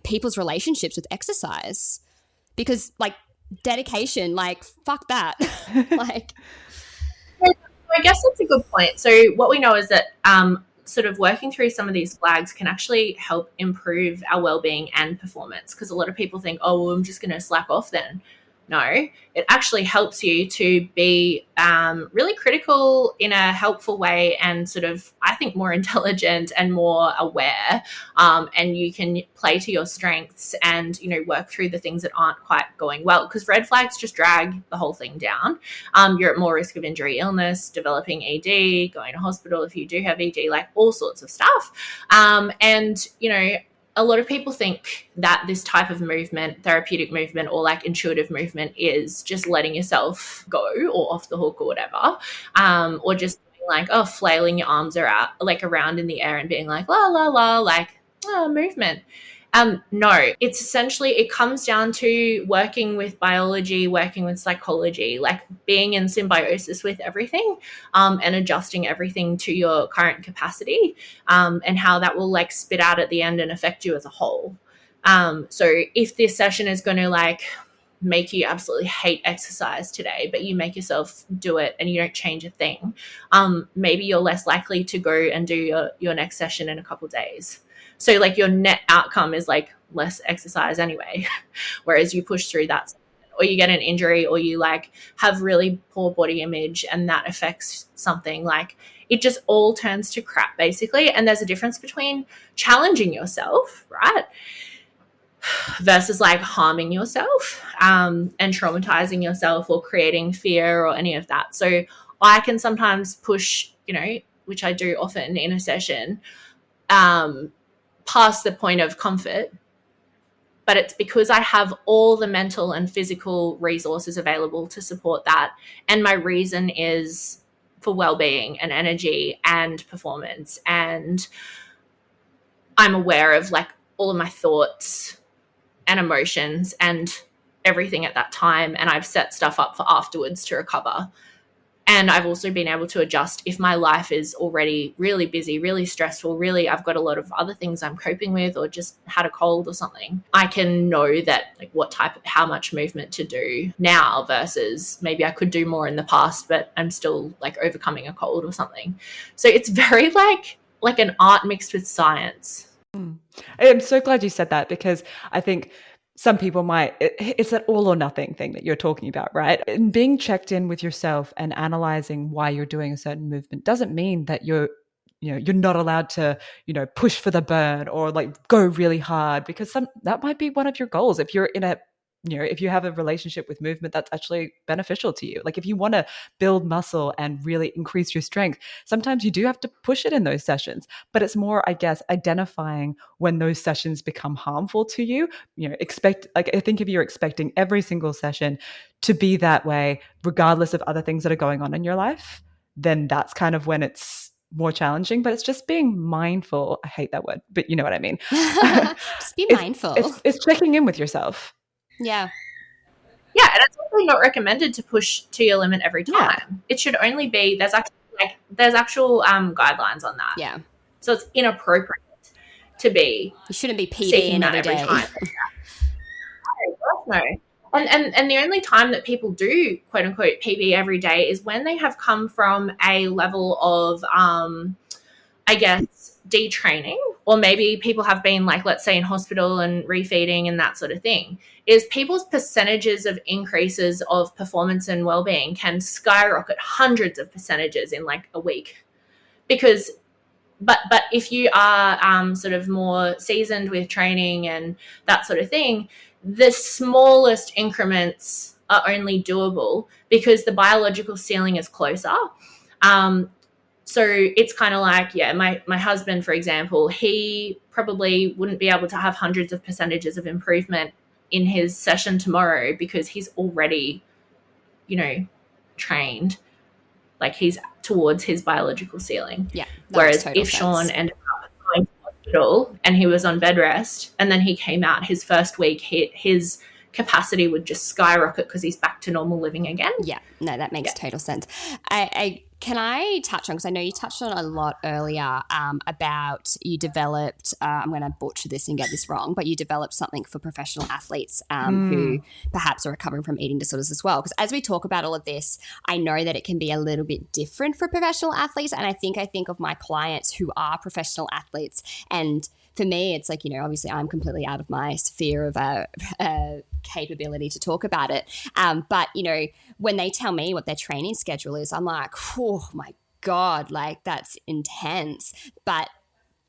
people's relationships with exercise. Because like, dedication, like fuck that. Like, I guess that's a good point. So what we know is that sort of working through some of these flags can actually help improve our well-being and performance, because a lot of people think, oh, well, I'm just going to slack off then. No, it actually helps you to be really critical in a helpful way, and sort of, I think, more intelligent and more aware. And you can play to your strengths and, you know, work through the things that aren't quite going well, because red flags just drag the whole thing down. You're at more risk of injury, illness, developing ED, going to hospital if you do have ED, like all sorts of stuff. And, you know, a lot of people think that this type of movement, therapeutic movement or like intuitive movement, is just letting yourself go or off the hook or whatever, or just like, oh, flailing your arms around in the air and being like, la, la, la, like, oh, movement. No, it's essentially, it comes down to working with biology, working with psychology, like being in symbiosis with everything, and adjusting everything to your current capacity, and how that will like spit out at the end and affect you as a whole. So if this session is going to like make you absolutely hate exercise today, but you make yourself do it and you don't change a thing, maybe you're less likely to go and do your next session in a couple of days. So like your net outcome is like less exercise anyway, whereas you push through that, or you get an injury, or you like have really poor body image and that affects something, like it just all turns to crap basically. And there's a difference between challenging yourself, right, versus like harming yourself, and traumatizing yourself or creating fear or any of that. So I can sometimes push, you know, which I do often in a session, past the point of comfort, but it's because I have all the mental and physical resources available to support that. And my reason is for well-being and energy and performance. And I'm aware of like all of my thoughts and emotions and everything at that time. And I've set stuff up for afterwards to recover. And I've also been able to adjust if my life is already really busy, really stressful, really I've got a lot of other things I'm coping with, or just had a cold or something. I can know that like how much movement to do now versus maybe I could do more in the past, but I'm still like overcoming a cold or something. So it's very like an art mixed with science. I'm so glad you said that, because I think some people it's that all or nothing thing that you're talking about, right? And being checked in with yourself and analyzing why you're doing a certain movement doesn't mean that you're not allowed to, push for the burn or like go really hard, because that might be one of your goals. If you're in if you have a relationship with movement that's actually beneficial to you, like if you want to build muscle and really increase your strength, sometimes you do have to push it in those sessions. But it's more, I guess, identifying when those sessions become harmful to you. I think if you're expecting every single session to be that way, regardless of other things that are going on in your life, then that's kind of when it's more challenging, but it's just being mindful. I hate that word, but you know what I mean. Just be mindful. It's checking in with yourself. Yeah. Yeah, and it's also not recommended to push to your limit every time. Yeah. It should only be, there's actual guidelines on that. Yeah. So it's inappropriate to be. You shouldn't be seeking PBing that every day. time. No. And the only time that people do quote unquote PB every day is when they have come from a level of I guess detraining, or maybe people have been, like, let's say in hospital and refeeding and that sort of thing. Is people's percentages of increases of performance and well-being can skyrocket hundreds of percentages in like a week, because but if you are sort of more seasoned with training and that sort of thing, the smallest increments are only doable because the biological ceiling is closer. So it's kind of like, yeah, my husband, for example, he probably wouldn't be able to have hundreds of percentages of improvement in his session tomorrow because he's already, trained. Like, he's towards his biological ceiling. Yeah. Whereas if Sean ended up going to hospital and he was on bed rest and then he came out his first week, his capacity would just skyrocket because he's back to normal living again. Yeah, no, that makes total sense. Can I touch on, because I know you touched on a lot earlier about you developed, I'm going to butcher this and get this wrong, but you developed something for professional athletes who perhaps are recovering from eating disorders as well. Because as we talk about all of this, I know that it can be a little bit different for professional athletes. And I think of my clients who are professional athletes, and for me, it's like, obviously I'm completely out of my sphere of capability to talk about it. But, when they tell me what their training schedule is, I'm like, oh my God, like that's intense. But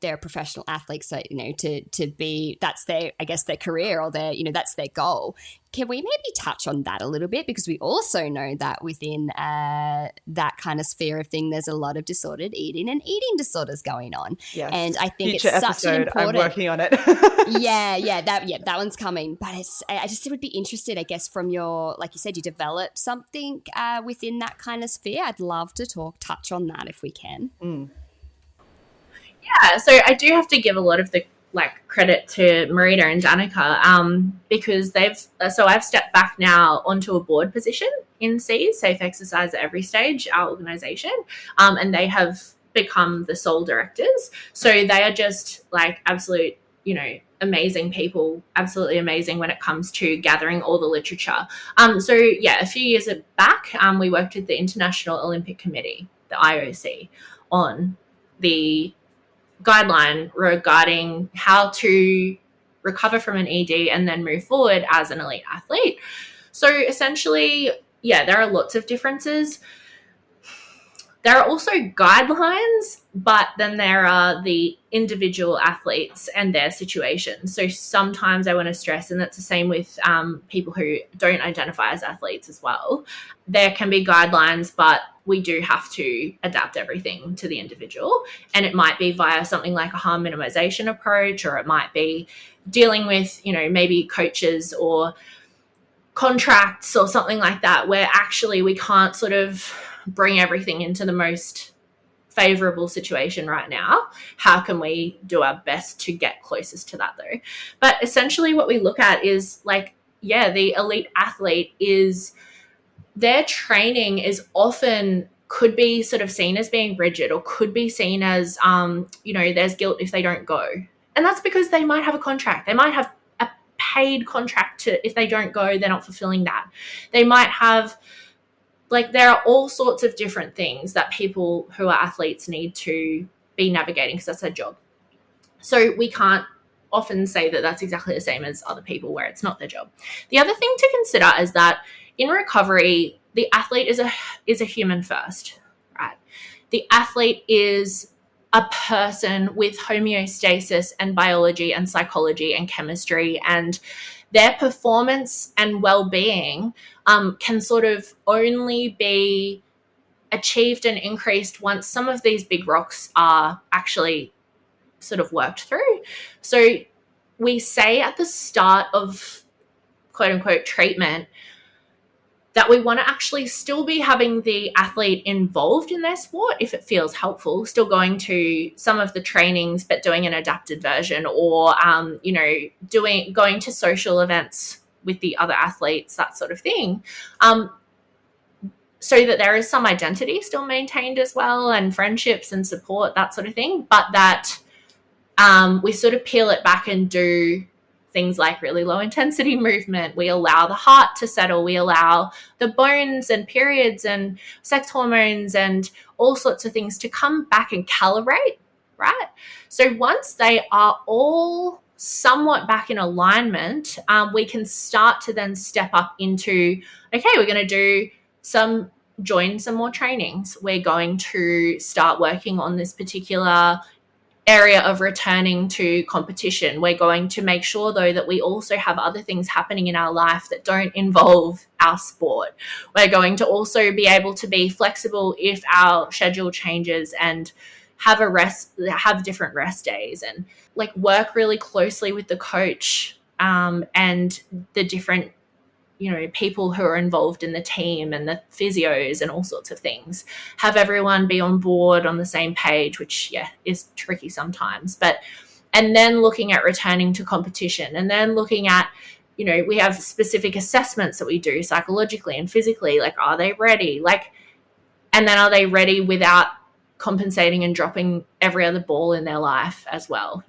they're professional athletes, so, to be, that's their, I guess, their career, or their, that's their goal. Can we maybe touch on that a little bit? Because we also know that within that kind of sphere of thing, there's a lot of disordered eating and eating disorders going on. Yes. And I think Future it's such episode, an important. I'm working on it. that one's coming. But I just would be interested, I guess, from your, like you said, you developed something within that kind of sphere. I'd love to touch on that if we can. Yeah, so I do have to give a lot of the credit to Marita and Danica because I've stepped back now onto a board position in SEAS, Safe Exercise at Every Stage, our organisation, and they have become the sole directors. So they are just absolute, amazing people, absolutely amazing when it comes to gathering all the literature. So yeah, a few years back, we worked with the International Olympic Committee, the IOC, on the guideline regarding how to recover from an ED and then move forward as an elite athlete. So essentially, yeah, there are lots of differences. There are also guidelines, but then there are the individual athletes and their situations. So sometimes I want to stress, and that's the same with people who don't identify as athletes as well, there can be guidelines, but we do have to adapt everything to the individual. And it might be via something like a harm minimization approach, or it might be dealing with, maybe coaches or contracts or something like that, where actually we can't sort of bring everything into the most favorable situation right now. How can we do our best to get closest to that though? But essentially what we look at is the elite athlete is, their training is often could be sort of seen as being rigid, or could be seen as, there's guilt if they don't go. And that's because they might have a contract. They might have a paid contract if they don't go, they're not fulfilling that. They might have, there are all sorts of different things that people who are athletes need to be navigating because that's their job. So we can't often say that that's exactly the same as other people where it's not their job. The other thing to consider is that in recovery, the athlete is a human first, right? The athlete is a person with homeostasis and biology and psychology and chemistry, and their performance and well-being can sort of only be achieved and increased once some of these big rocks are actually sort of worked through. So we say at the start of quote unquote treatment that we want to actually still be having the athlete involved in their sport if it feels helpful, still going to some of the trainings but doing an adapted version, or going to social events with the other athletes, that sort of thing, so that there is some identity still maintained as well, and friendships and support, that sort of thing, but that we sort of peel it back and do things like really low intensity movement. We allow the heart to settle. We allow the bones and periods and sex hormones and all sorts of things to come back and calibrate, right? So once they are all somewhat back in alignment, we can start to then step up into, okay, we're going to join some more trainings. We're going to start working on this particular area of returning to competition. We're going to make sure, though, that we also have other things happening in our life that don't involve our sport. We're going to also be able to be flexible if our schedule changes, and have different rest days, and like work really closely with the coach and the different people who are involved in the team and the physios and all sorts of things. Have everyone be on board on the same page, which is tricky sometimes. And then looking at returning to competition, and then looking at, we have specific assessments that we do psychologically and physically, like, are they ready? And then are they ready without compensating and dropping every other ball in their life as well,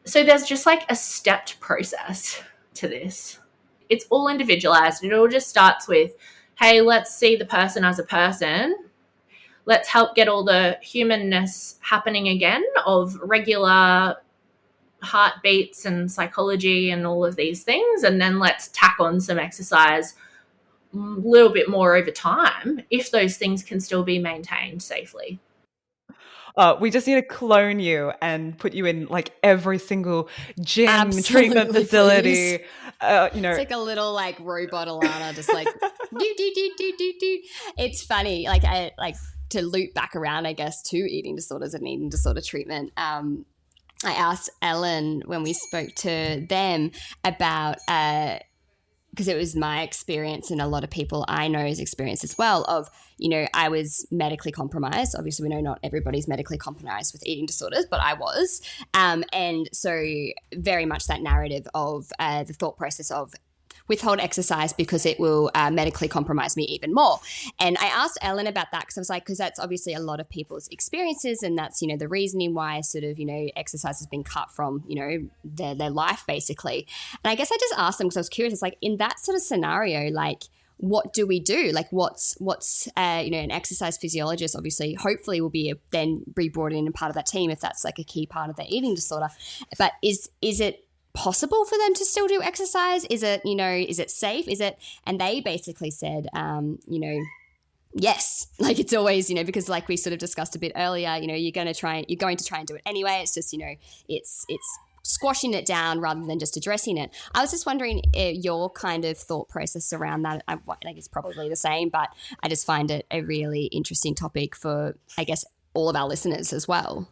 So there's just like a stepped process to this. It's all individualized. It all just starts with, hey, let's see the person as a person. Let's help get all the humanness happening again of regular heartbeats and psychology and all of these things. And then let's tack on some exercise a little bit more over time if those things can still be maintained safely. We just need to clone you and put you in like every single gym, Absolutely, treatment facility. It's like a little like robot Alanah, just like do. It's funny, like to loop back around, I guess, to eating disorders and eating disorder treatment. I asked Ellen when we spoke to them about because it was my experience and a lot of people I know's experience as well of, I was medically compromised. Obviously, we know not everybody's medically compromised with eating disorders, but I was. And so very much that narrative of the thought process of withhold exercise because it will medically compromise me even more. And I asked Ellen about that because I was like, because that's obviously a lot of people's experiences, and that's, the reasoning why sort of, exercise has been cut from, their life basically. And I guess I just asked them because I was curious, it's like in that sort of scenario, like what do we do? Like what's an exercise physiologist obviously hopefully will be then be brought in and part of that team if that's like a key part of their eating disorder. But is it possible for them to still do exercise? Is it, is it safe? And they basically said, yes, like it's always, because like we sort of discussed a bit earlier, you're going to try and do it anyway. It's just, it's squashing it down rather than just addressing it. I was just wondering your kind of thought process around that. I think it's probably the same, but I just find it a really interesting topic for, I guess, all of our listeners as well.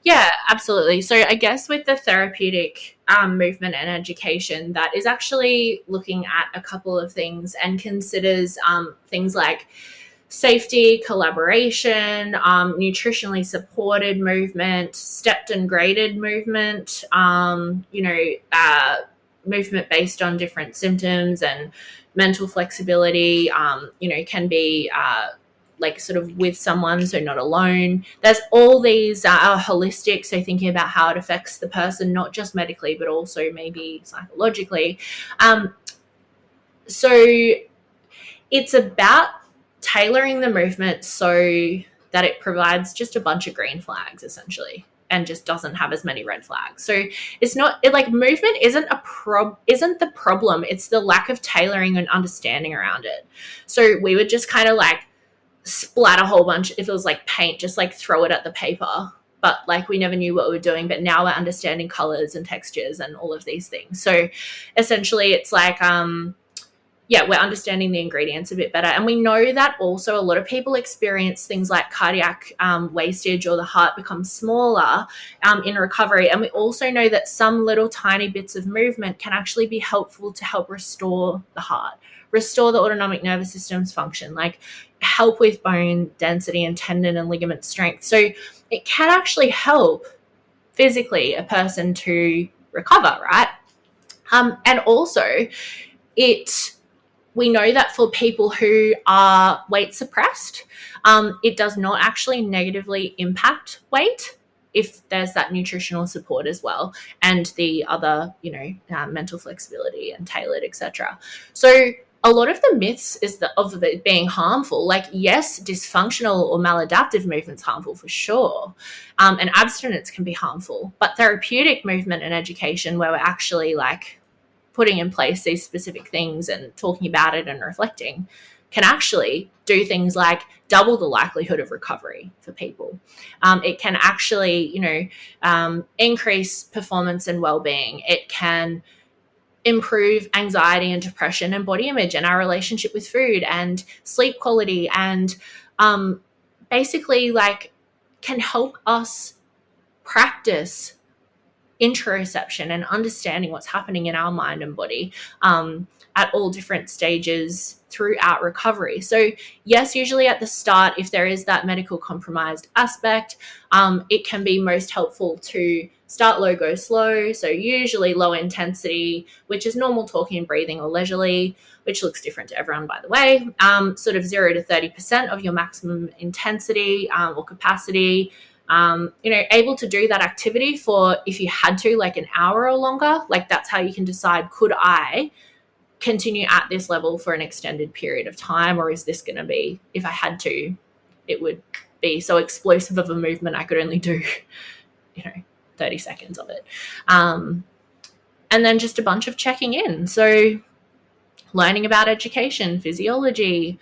Yeah, absolutely. So I guess with the therapeutic movement and education, that is actually looking at a couple of things and considers things like safety, collaboration, nutritionally supported movement, stepped and graded movement, movement based on different symptoms, and mental flexibility, can be like sort of with someone, so not alone. There's all these holistic, so thinking about how it affects the person, not just medically, but also maybe psychologically. So it's about tailoring the movement so that it provides just a bunch of green flags, essentially, and just doesn't have as many red flags. So it's not like movement isn't the problem. It's the lack of tailoring and understanding around it. So we would just kind of like splat a whole bunch. If it was like paint, just like throw it at the paper. But like we never knew what we were doing, but now we're understanding colors and textures and all of these things. So essentially it's like yeah, we're understanding the ingredients a bit better. And we know that also a lot of people experience things like cardiac wastage, or the heart becomes smaller in recovery. And we also know that some little tiny bits of movement can actually be helpful to help restore the heart, restore the autonomic nervous system's function, like help with bone density and tendon and ligament strength. So it can actually help physically a person to recover, right? And also, we know that for people who are weight suppressed, it does not actually negatively impact weight if there's that nutritional support as well, and the other, mental flexibility and tailored, etc. So a lot of the myths of it being harmful, like, yes, dysfunctional or maladaptive movement's harmful for sure, and abstinence can be harmful, but therapeutic movement and education, where we're actually like putting in place these specific things and talking about it and reflecting, can actually do things like double the likelihood of recovery for people. It can actually, increase performance and well-being. It can improve anxiety and depression and body image and our relationship with food and sleep quality, and basically like can help us practice interoception and understanding what's happening in our mind and body at all different stages throughout recovery. So yes, usually at the start, if there is that medical compromised aspect, it can be most helpful to start low, go slow. So usually low intensity, which is normal talking and breathing, or leisurely, which looks different to everyone, by the way, sort of 0 to 30% of your maximum intensity or capacity. Able to do that activity for, if you had to, like an hour or longer. Like, that's how you can decide, could I continue at this level for an extended period of time, or is this going to be, if I had to, it would be so explosive of a movement I could only do 30 seconds of it. And then just a bunch of checking in, so learning about education, physiology.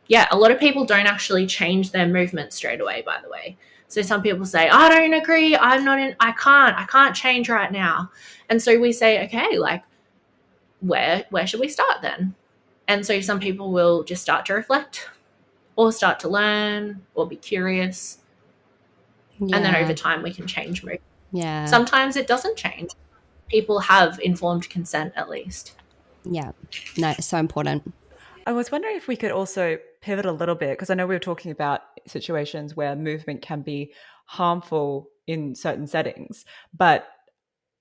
Yeah, a lot of people don't actually change their movement straight away, by the way. So some people say, I don't agree, I can't change right now. And so we say, okay, like, where should we start then? And so some people will just start to reflect, or start to learn, or be curious. Yeah. And then over time we can change movement. Yeah. Sometimes it doesn't change. People have informed consent, at least. Yeah. No, it's so important. I was wondering if we could also pivot a little bit, because I know we were talking about situations where movement can be harmful in certain settings, but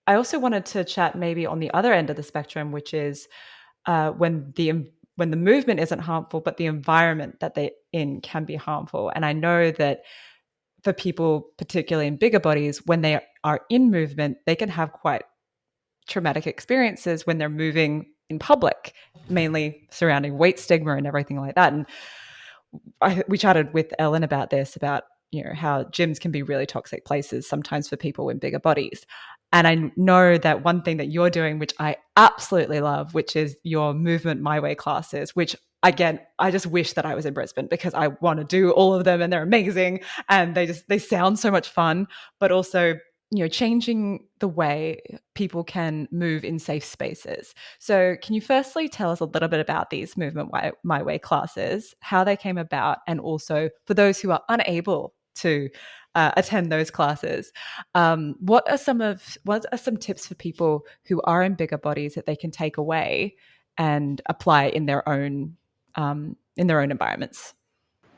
I also wanted to chat maybe on the other end of the spectrum, which is when the movement isn't harmful, but the environment that they're in can be harmful. And I know that for people, particularly in bigger bodies, when they are in movement, they can have quite traumatic experiences when they're moving in public, mainly surrounding weight stigma and everything like that. And we chatted with Ellen about this, about how gyms can be really toxic places sometimes for people in bigger bodies. And I know that one thing that you're doing, which I absolutely love, which is your Movement My Way classes, which, again, I just wish that I was in Brisbane, because I want to do all of them and they're amazing and they sound so much fun, but also changing the way people can move in safe spaces. So can you firstly tell us a little bit about these Movement My Way classes, how they came about, and also for those who are unable to attend those classes, what are some tips for people who are in bigger bodies that they can take away and apply in their own environments?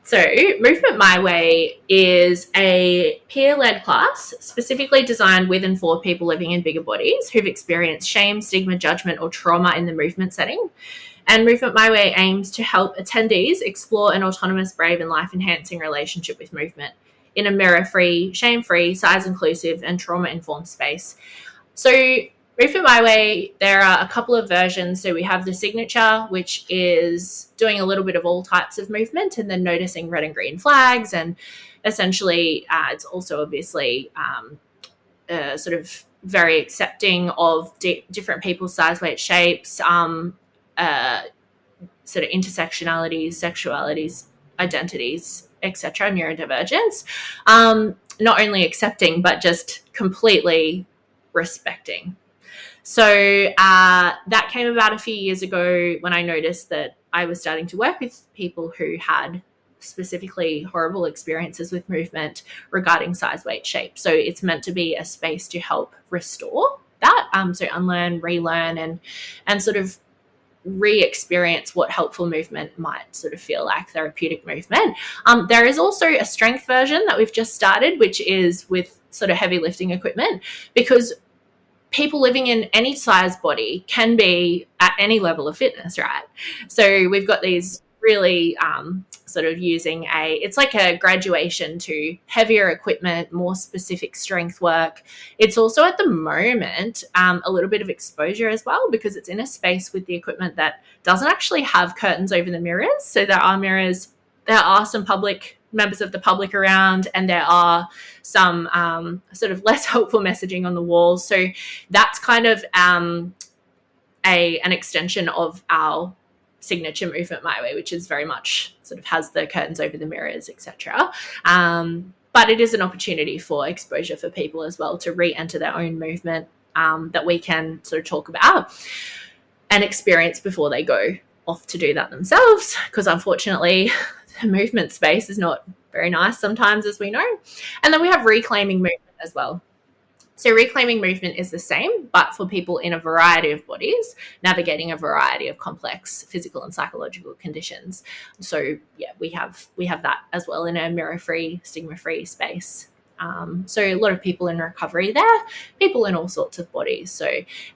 So Movement My Way is a peer-led class specifically designed with and for people living in bigger bodies who've experienced shame, stigma, judgment, or trauma in the movement setting. And Movement My Way aims to help attendees explore an autonomous, brave, and life-enhancing relationship with movement in a mirror-free, shame-free, size-inclusive, and trauma-informed space. So Movement My Way, there are a couple of versions. So we have the signature, which is doing a little bit of all types of movement and then noticing red and green flags. And essentially, it's also obviously sort of very accepting of different people's size, weight, shapes, sort of intersectionalities, sexualities, identities, etc., neurodivergence. Not only accepting, but just completely respecting. So that came about a few years ago when I noticed that I was starting to work with people who had specifically horrible experiences with movement regarding size, weight, shape. So it's meant to be a space to help restore that. So unlearn, relearn, and sort of re-experience what helpful movement might sort of feel like, therapeutic movement. There is also a strength version that we've just started, which is with sort of heavy lifting equipment, because people living in any size body can be at any level of fitness, right? So we've got these really sort of using it's like a graduation to heavier equipment, more specific strength work. It's also at the moment a little bit of exposure as well, because it's in a space with the equipment that doesn't actually have curtains over the mirrors. So there are mirrors, there are some members of the public around, and there are some sort of less helpful messaging on the walls. So that's kind of an extension of our signature movement My Way, which is very much sort of has the curtains over the mirrors, etc. But it is an opportunity for exposure for people as well to re-enter their own movement that we can sort of talk about and experience before they go off to do that themselves, because unfortunately the movement space is not very nice sometimes, as we know. And then we have reclaiming movement as well. So reclaiming movement is the same, but for people in a variety of bodies, navigating a variety of complex physical and psychological conditions. So yeah, we have that as well in a mirror-free, stigma-free space. So a lot of people in recovery there, people in all sorts of bodies. So,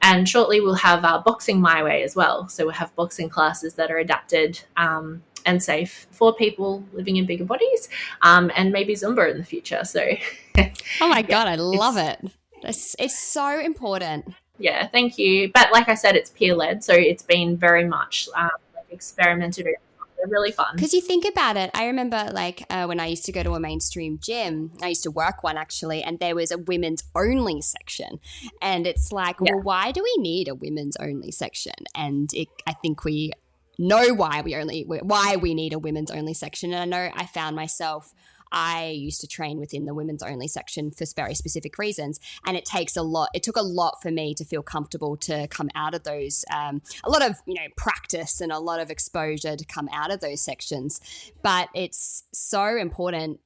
and shortly we'll have boxing My Way as well. So we'll have boxing classes that are adapted and safe for people living in bigger bodies, and maybe Zumba in the future. So, oh my God, I love it. It's so important. Yeah, thank you. But like I said, it's peer-led, so it's been very much experimented. They're really fun. Because you think about it, I remember when I used to go to a mainstream gym, I used to work one actually, and there was a women's only section. And it's like, well, why do we need a women's only section? And I think we know why we need a women's only section. And I know I found myself, I used to train within the women's only section for very specific reasons. And it took a lot for me to feel comfortable to come out of those, a lot of, practice and a lot of exposure to come out of those sections. But it's so important,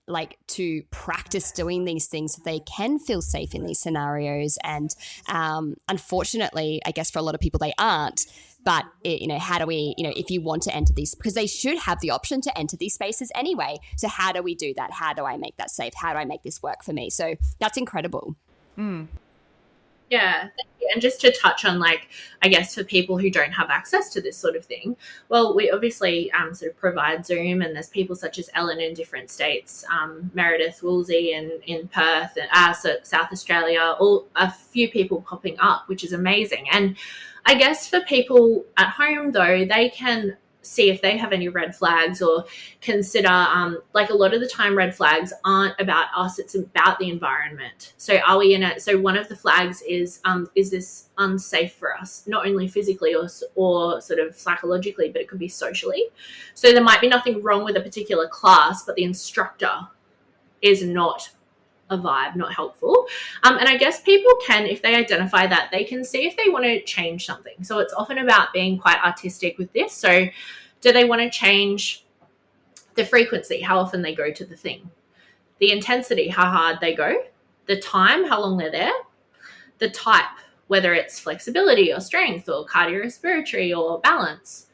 to practice doing these things so they can feel safe in these scenarios. And unfortunately, I guess for a lot of people, they aren't. But, how do we, if you want to enter these, because they should have the option to enter these spaces anyway. So how do we do that? How do I make that safe? How do I make this work for me? So that's incredible. Mm. Yeah. Thank you. And just to touch on, I guess for people who don't have access to this sort of thing, well, we obviously sort of provide Zoom, and there's people such as Ellen in different states, Meredith Woolsey in Perth, South Australia, a few people popping up, which is amazing. And I guess for people at home, though, they can see if they have any red flags, or consider, a lot of the time red flags aren't about us, it's about the environment. So are we in it? So one of the flags is this unsafe for us, not only physically or sort of psychologically, but it could be socially. So there might be nothing wrong with a particular class, but the instructor is not a vibe, not helpful. And I guess people can, if they identify that, they can see if they want to change something. So it's often about being quite artistic with this. So do they want to change the frequency, how often they go to the thing, the intensity, how hard they go, the time, how long they're there, the type, whether it's flexibility or strength or cardiorespiratory or balance.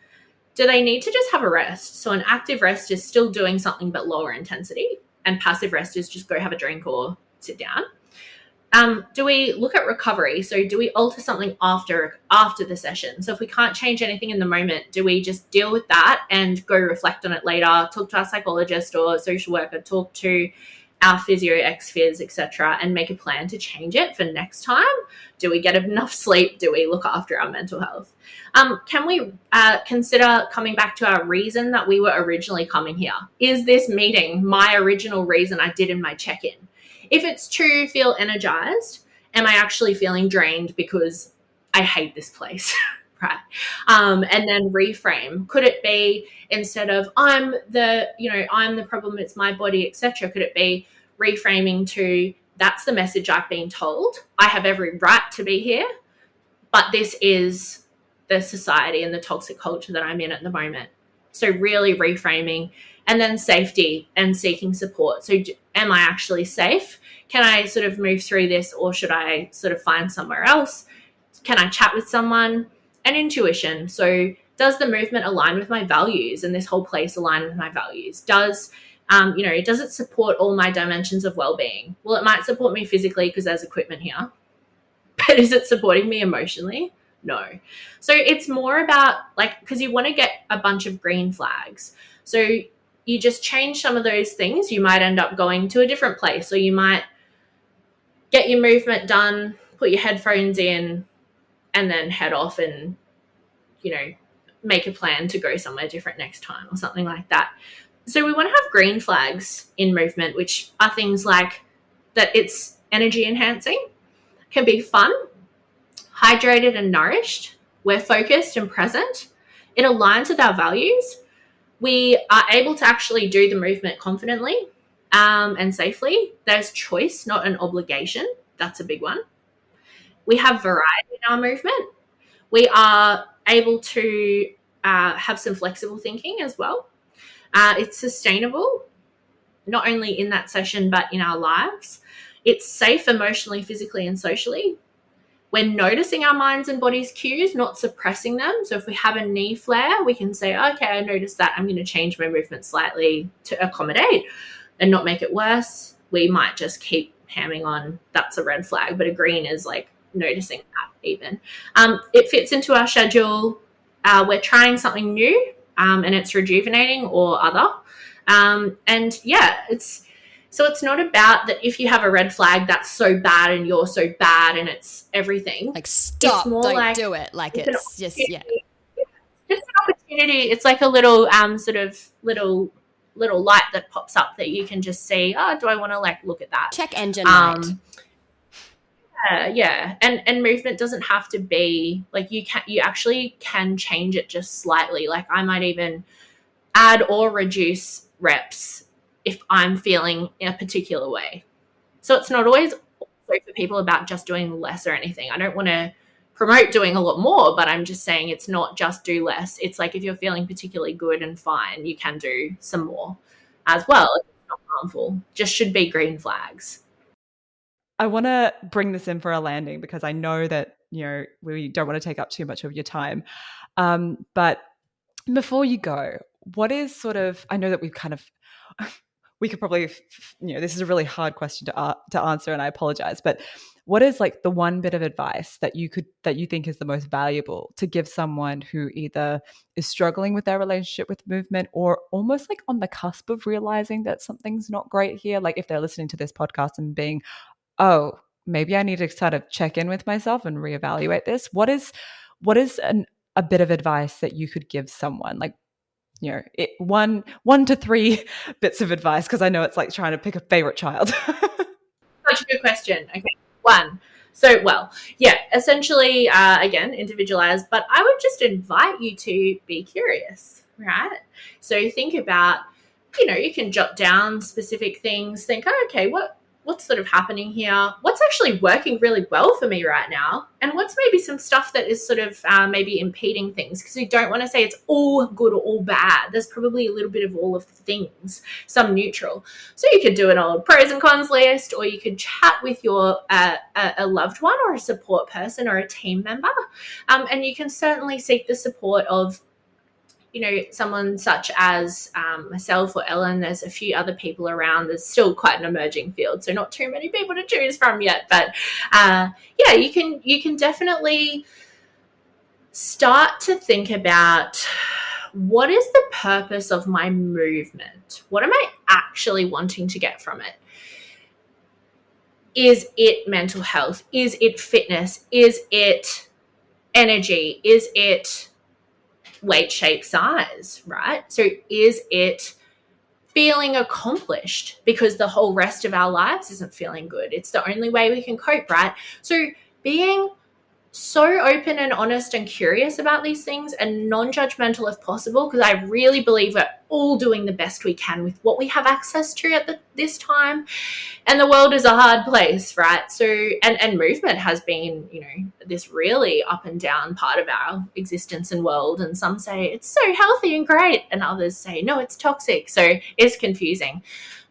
Do they need to just have a rest? So an active rest is still doing something but lower intensity, and passive rest is just go have a drink or sit down. Do we look at recovery? So do we alter something after the session? So if we can't change anything in the moment, do we just deal with that and go reflect on it later, talk to our psychologist or social worker, talk to our physio, ex-phys, etc., and make a plan to change it for next time? Do we get enough sleep? Do we look after our mental health? Can we consider coming back to our reason that we were originally coming here? Is this meeting my original reason I did in my check-in? If it's to feel energized, am I actually feeling drained because I hate this place? Right. And then reframe. Could it be, instead of I'm the problem, it's my body, etc., could it be reframing to, that's the message I've been told. I have every right to be here. but this is the society and the toxic culture that I'm in at the moment. So really reframing, and then safety and seeking support. So am I actually safe? Can I sort of move through this, or should I sort of find somewhere else? Can I chat with someone? And intuition. So does the movement align with my values, and this whole place align with my values? Does does it support all my dimensions of well-being? Well, it might support me physically because there's equipment here, but is it supporting me emotionally? No. So it's more about, like, because you want to get a bunch of green flags. So you just change some of those things. You might end up going to a different place, or you might get your movement done, put your headphones in, and then head off and, make a plan to go somewhere different next time or something like that. So we want to have green flags in movement, which are things like that it's energy enhancing, can be fun, hydrated and nourished, we're focused and present, it aligns with our values, we are able to actually do the movement confidently and safely. There's choice, not an obligation. That's a big one. We have variety in our movement. We are able to have some flexible thinking as well. It's sustainable, not only in that session, but in our lives. It's safe emotionally, physically, and socially. We're noticing our minds and body's cues, not suppressing them. So if we have a knee flare, we can say, okay, I noticed that. I'm going to change my movement slightly to accommodate and not make it worse. We might just keep hammering on. That's a red flag, but a green is like noticing that even. It fits into our schedule. We're trying something new and it's rejuvenating or other. And yeah, it's not about that if you have a red flag that's so bad and you're so bad and it's everything. Like, stop, it's more don't like, do it. Like, it's just, yeah. Just an opportunity. It's like a little sort of little light that pops up that you can just see, oh, do I want to like look at that? Check engine light. Yeah. And movement doesn't have to be like, you actually can change it just slightly. Like I might even add or reduce reps if I'm feeling in a particular way. So it's not always for people about just doing less or anything. I don't want to promote doing a lot more, but I'm just saying it's not just do less. It's like if you're feeling particularly good and fine, you can do some more as well. It's not harmful. Just should be green flags. I want to bring this in for a landing because I know that, we don't want to take up too much of your time. But before you go, what is sort of, I know that we've kind of, we could probably, this is a really hard question to answer, and I apologize, but what is like the one bit of advice that you think is the most valuable to give someone who either is struggling with their relationship with movement or almost like on the cusp of realizing that something's not great here? Like if they're listening to this podcast and being, oh, maybe I need to sort of check in with myself and reevaluate this. What is a bit of advice that you could give someone? Like, one to three bits of advice, because I know it's like trying to pick a favorite child. Such a good question. Okay, one. So, well, yeah, essentially, again, individualized, but I would just invite you to be curious, right? So think about, you can jot down specific things, think, oh, okay, what's sort of happening here? What's actually working really well for me right now? And what's maybe some stuff that is sort of maybe impeding things? Because we don't want to say it's all good or all bad. There's probably a little bit of all of the things, some neutral. So you could do an old pros and cons list, or you could chat with your a loved one or a support person or a team member. And you can certainly seek the support of someone such as myself or Ellen. There's a few other people around. There's still quite an emerging field, so not too many people to choose from yet. But yeah, you can definitely start to think about, what is the purpose of my movement? What am I actually wanting to get from it? Is it mental health? Is it fitness? Is it energy? Is it weight, shape, size, right? So is it feeling accomplished because the whole rest of our lives isn't feeling good? It's the only way we can cope, right? So being so open and honest and curious about these things and non-judgmental if possible, because I really believe we're all doing the best we can with what we have access to at this time. And the world is a hard place, right? So, and movement has been, this really up and down part of our existence and world. And some say it's so healthy and great, and others say, no, it's toxic. So it's confusing.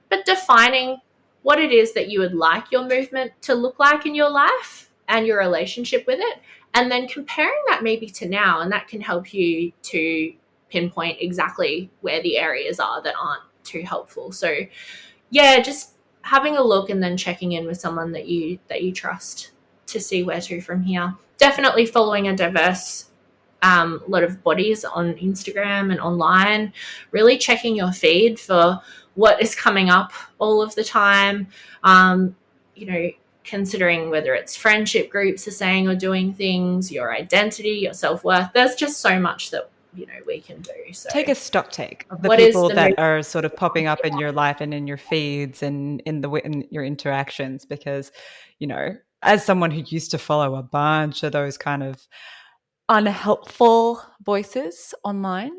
But defining what it is that you would like your movement to look like in your life and your relationship with it, and then comparing that maybe to now, and that can help you to pinpoint exactly where the areas are that aren't too helpful. So yeah, just having a look and then checking in with someone that you trust to see where to from here. Definitely following a diverse lot of bodies on Instagram and online, really checking your feed for what is coming up all of the time, considering whether it's friendship groups are saying or doing things, your identity, your self-worth. There's just so much that we can do. So take a stock take of the people that are sort of popping up in your life and in your feeds and in your interactions, because as someone who used to follow a bunch of those kind of unhelpful voices online,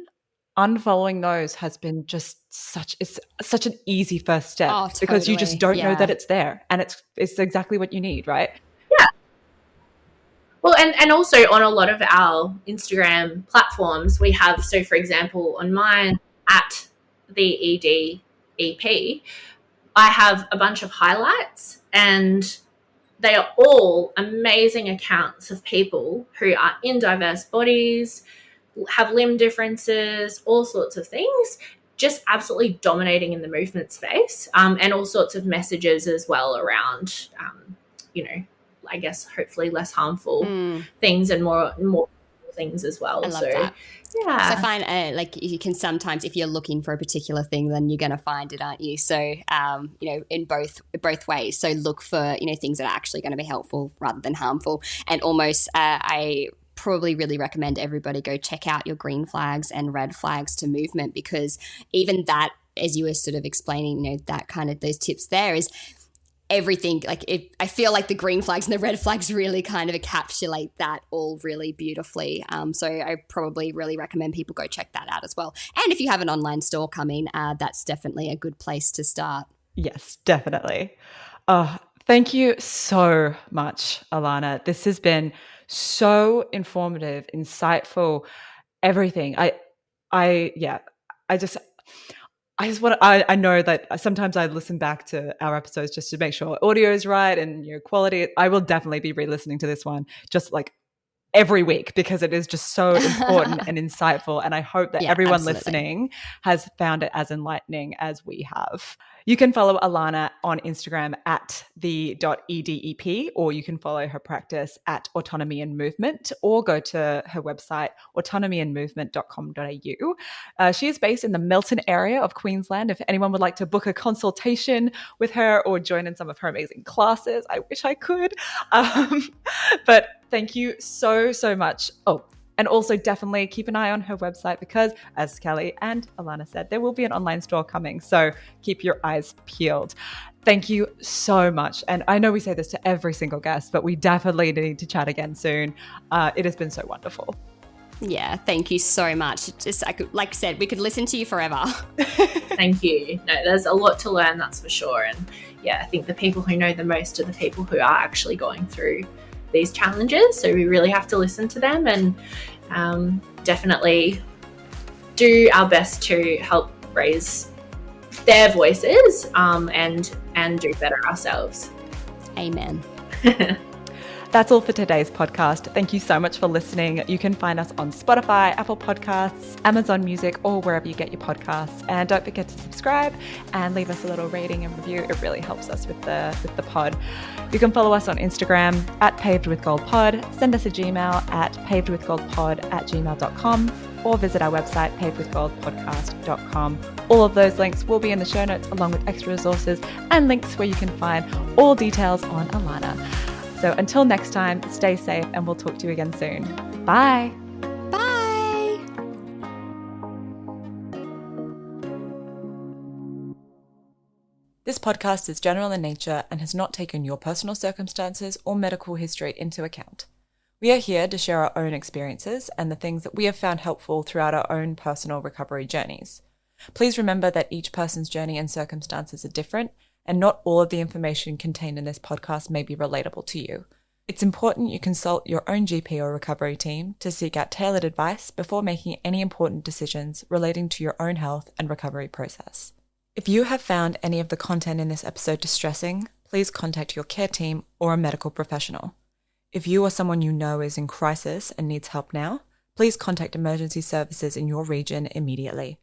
unfollowing those has been just such an easy first step. Oh, totally. Because you just don't know that it's there, and it's exactly what you need, right? Yeah. Well, and also on a lot of our Instagram platforms, we have, so for example, on mine at the EDEP, I have a bunch of highlights, and they are all amazing accounts of people who are in diverse bodies, have limb differences, all sorts of things, just absolutely dominating in the movement space, and all sorts of messages as well around, I guess hopefully less harmful things and more things as well. I love that. Yeah. So I find you can sometimes, if you're looking for a particular thing, then you're going to find it, aren't you? So, in both ways. So look for, things that are actually going to be helpful rather than harmful. And almost, I probably really recommend everybody go check out your green flags and red flags to movement, because even that, as you were sort of explaining, that kind of those tips there is everything. I feel like the green flags and the red flags really kind of encapsulate that all really beautifully. So I probably really recommend people go check that out as well. And if you have an online store coming, that's definitely a good place to start. Yes, definitely. Thank you so much, Alanah. This has been so informative, insightful, everything. I know that sometimes I listen back to our episodes just to make sure audio is right and your quality. I will definitely be re-listening to this one just like every week, because it is just so important and insightful. And I hope that everyone listening has found it as enlightening as we have. You can follow Alanah on Instagram at the.edep, or you can follow her practice at Autonomy and Movement, or go to her website, autonomyandmovement.com.au. She is based in the Milton area of Queensland. If anyone would like to book a consultation with her or join in some of her amazing classes, I wish I could. But thank you so, so much. Oh, and also definitely keep an eye on her website, because as Callie and Alanah said, there will be an online store coming. So keep your eyes peeled. Thank you so much. And I know we say this to every single guest, but we definitely need to chat again soon. It has been so wonderful. Yeah, thank you so much. Like I said, we could listen to you forever. Thank you. No, there's a lot to learn, that's for sure. And yeah, I think the people who know the most are the people who are actually going through these challenges. So we really have to listen to them and definitely do our best to help raise their voices and do better ourselves. Amen. That's all for today's podcast. Thank you so much for listening. You can find us on Spotify, Apple Podcasts, Amazon Music, or wherever you get your podcasts. And don't forget to subscribe and leave us a little rating and review. It really helps us with the pod. You can follow us on Instagram at pavedwithgoldpod. Send us a Gmail at pavedwithgoldpod@gmail.com, or visit our website, pavedwithgoldpodcast.com. All of those links will be in the show notes, along with extra resources and links where you can find all details on Alanah. So until next time, stay safe, and we'll talk to you again soon. Bye. Bye. This podcast is general in nature and has not taken your personal circumstances or medical history into account. We are here to share our own experiences and the things that we have found helpful throughout our own personal recovery journeys. Please remember that each person's journey and circumstances are different, and not all of the information contained in this podcast may be relatable to you. It's important you consult your own GP or recovery team to seek out tailored advice before making any important decisions relating to your own health and recovery process. If you have found any of the content in this episode distressing, please contact your care team or a medical professional. If you or someone you know is in crisis and needs help now, please contact emergency services in your region immediately.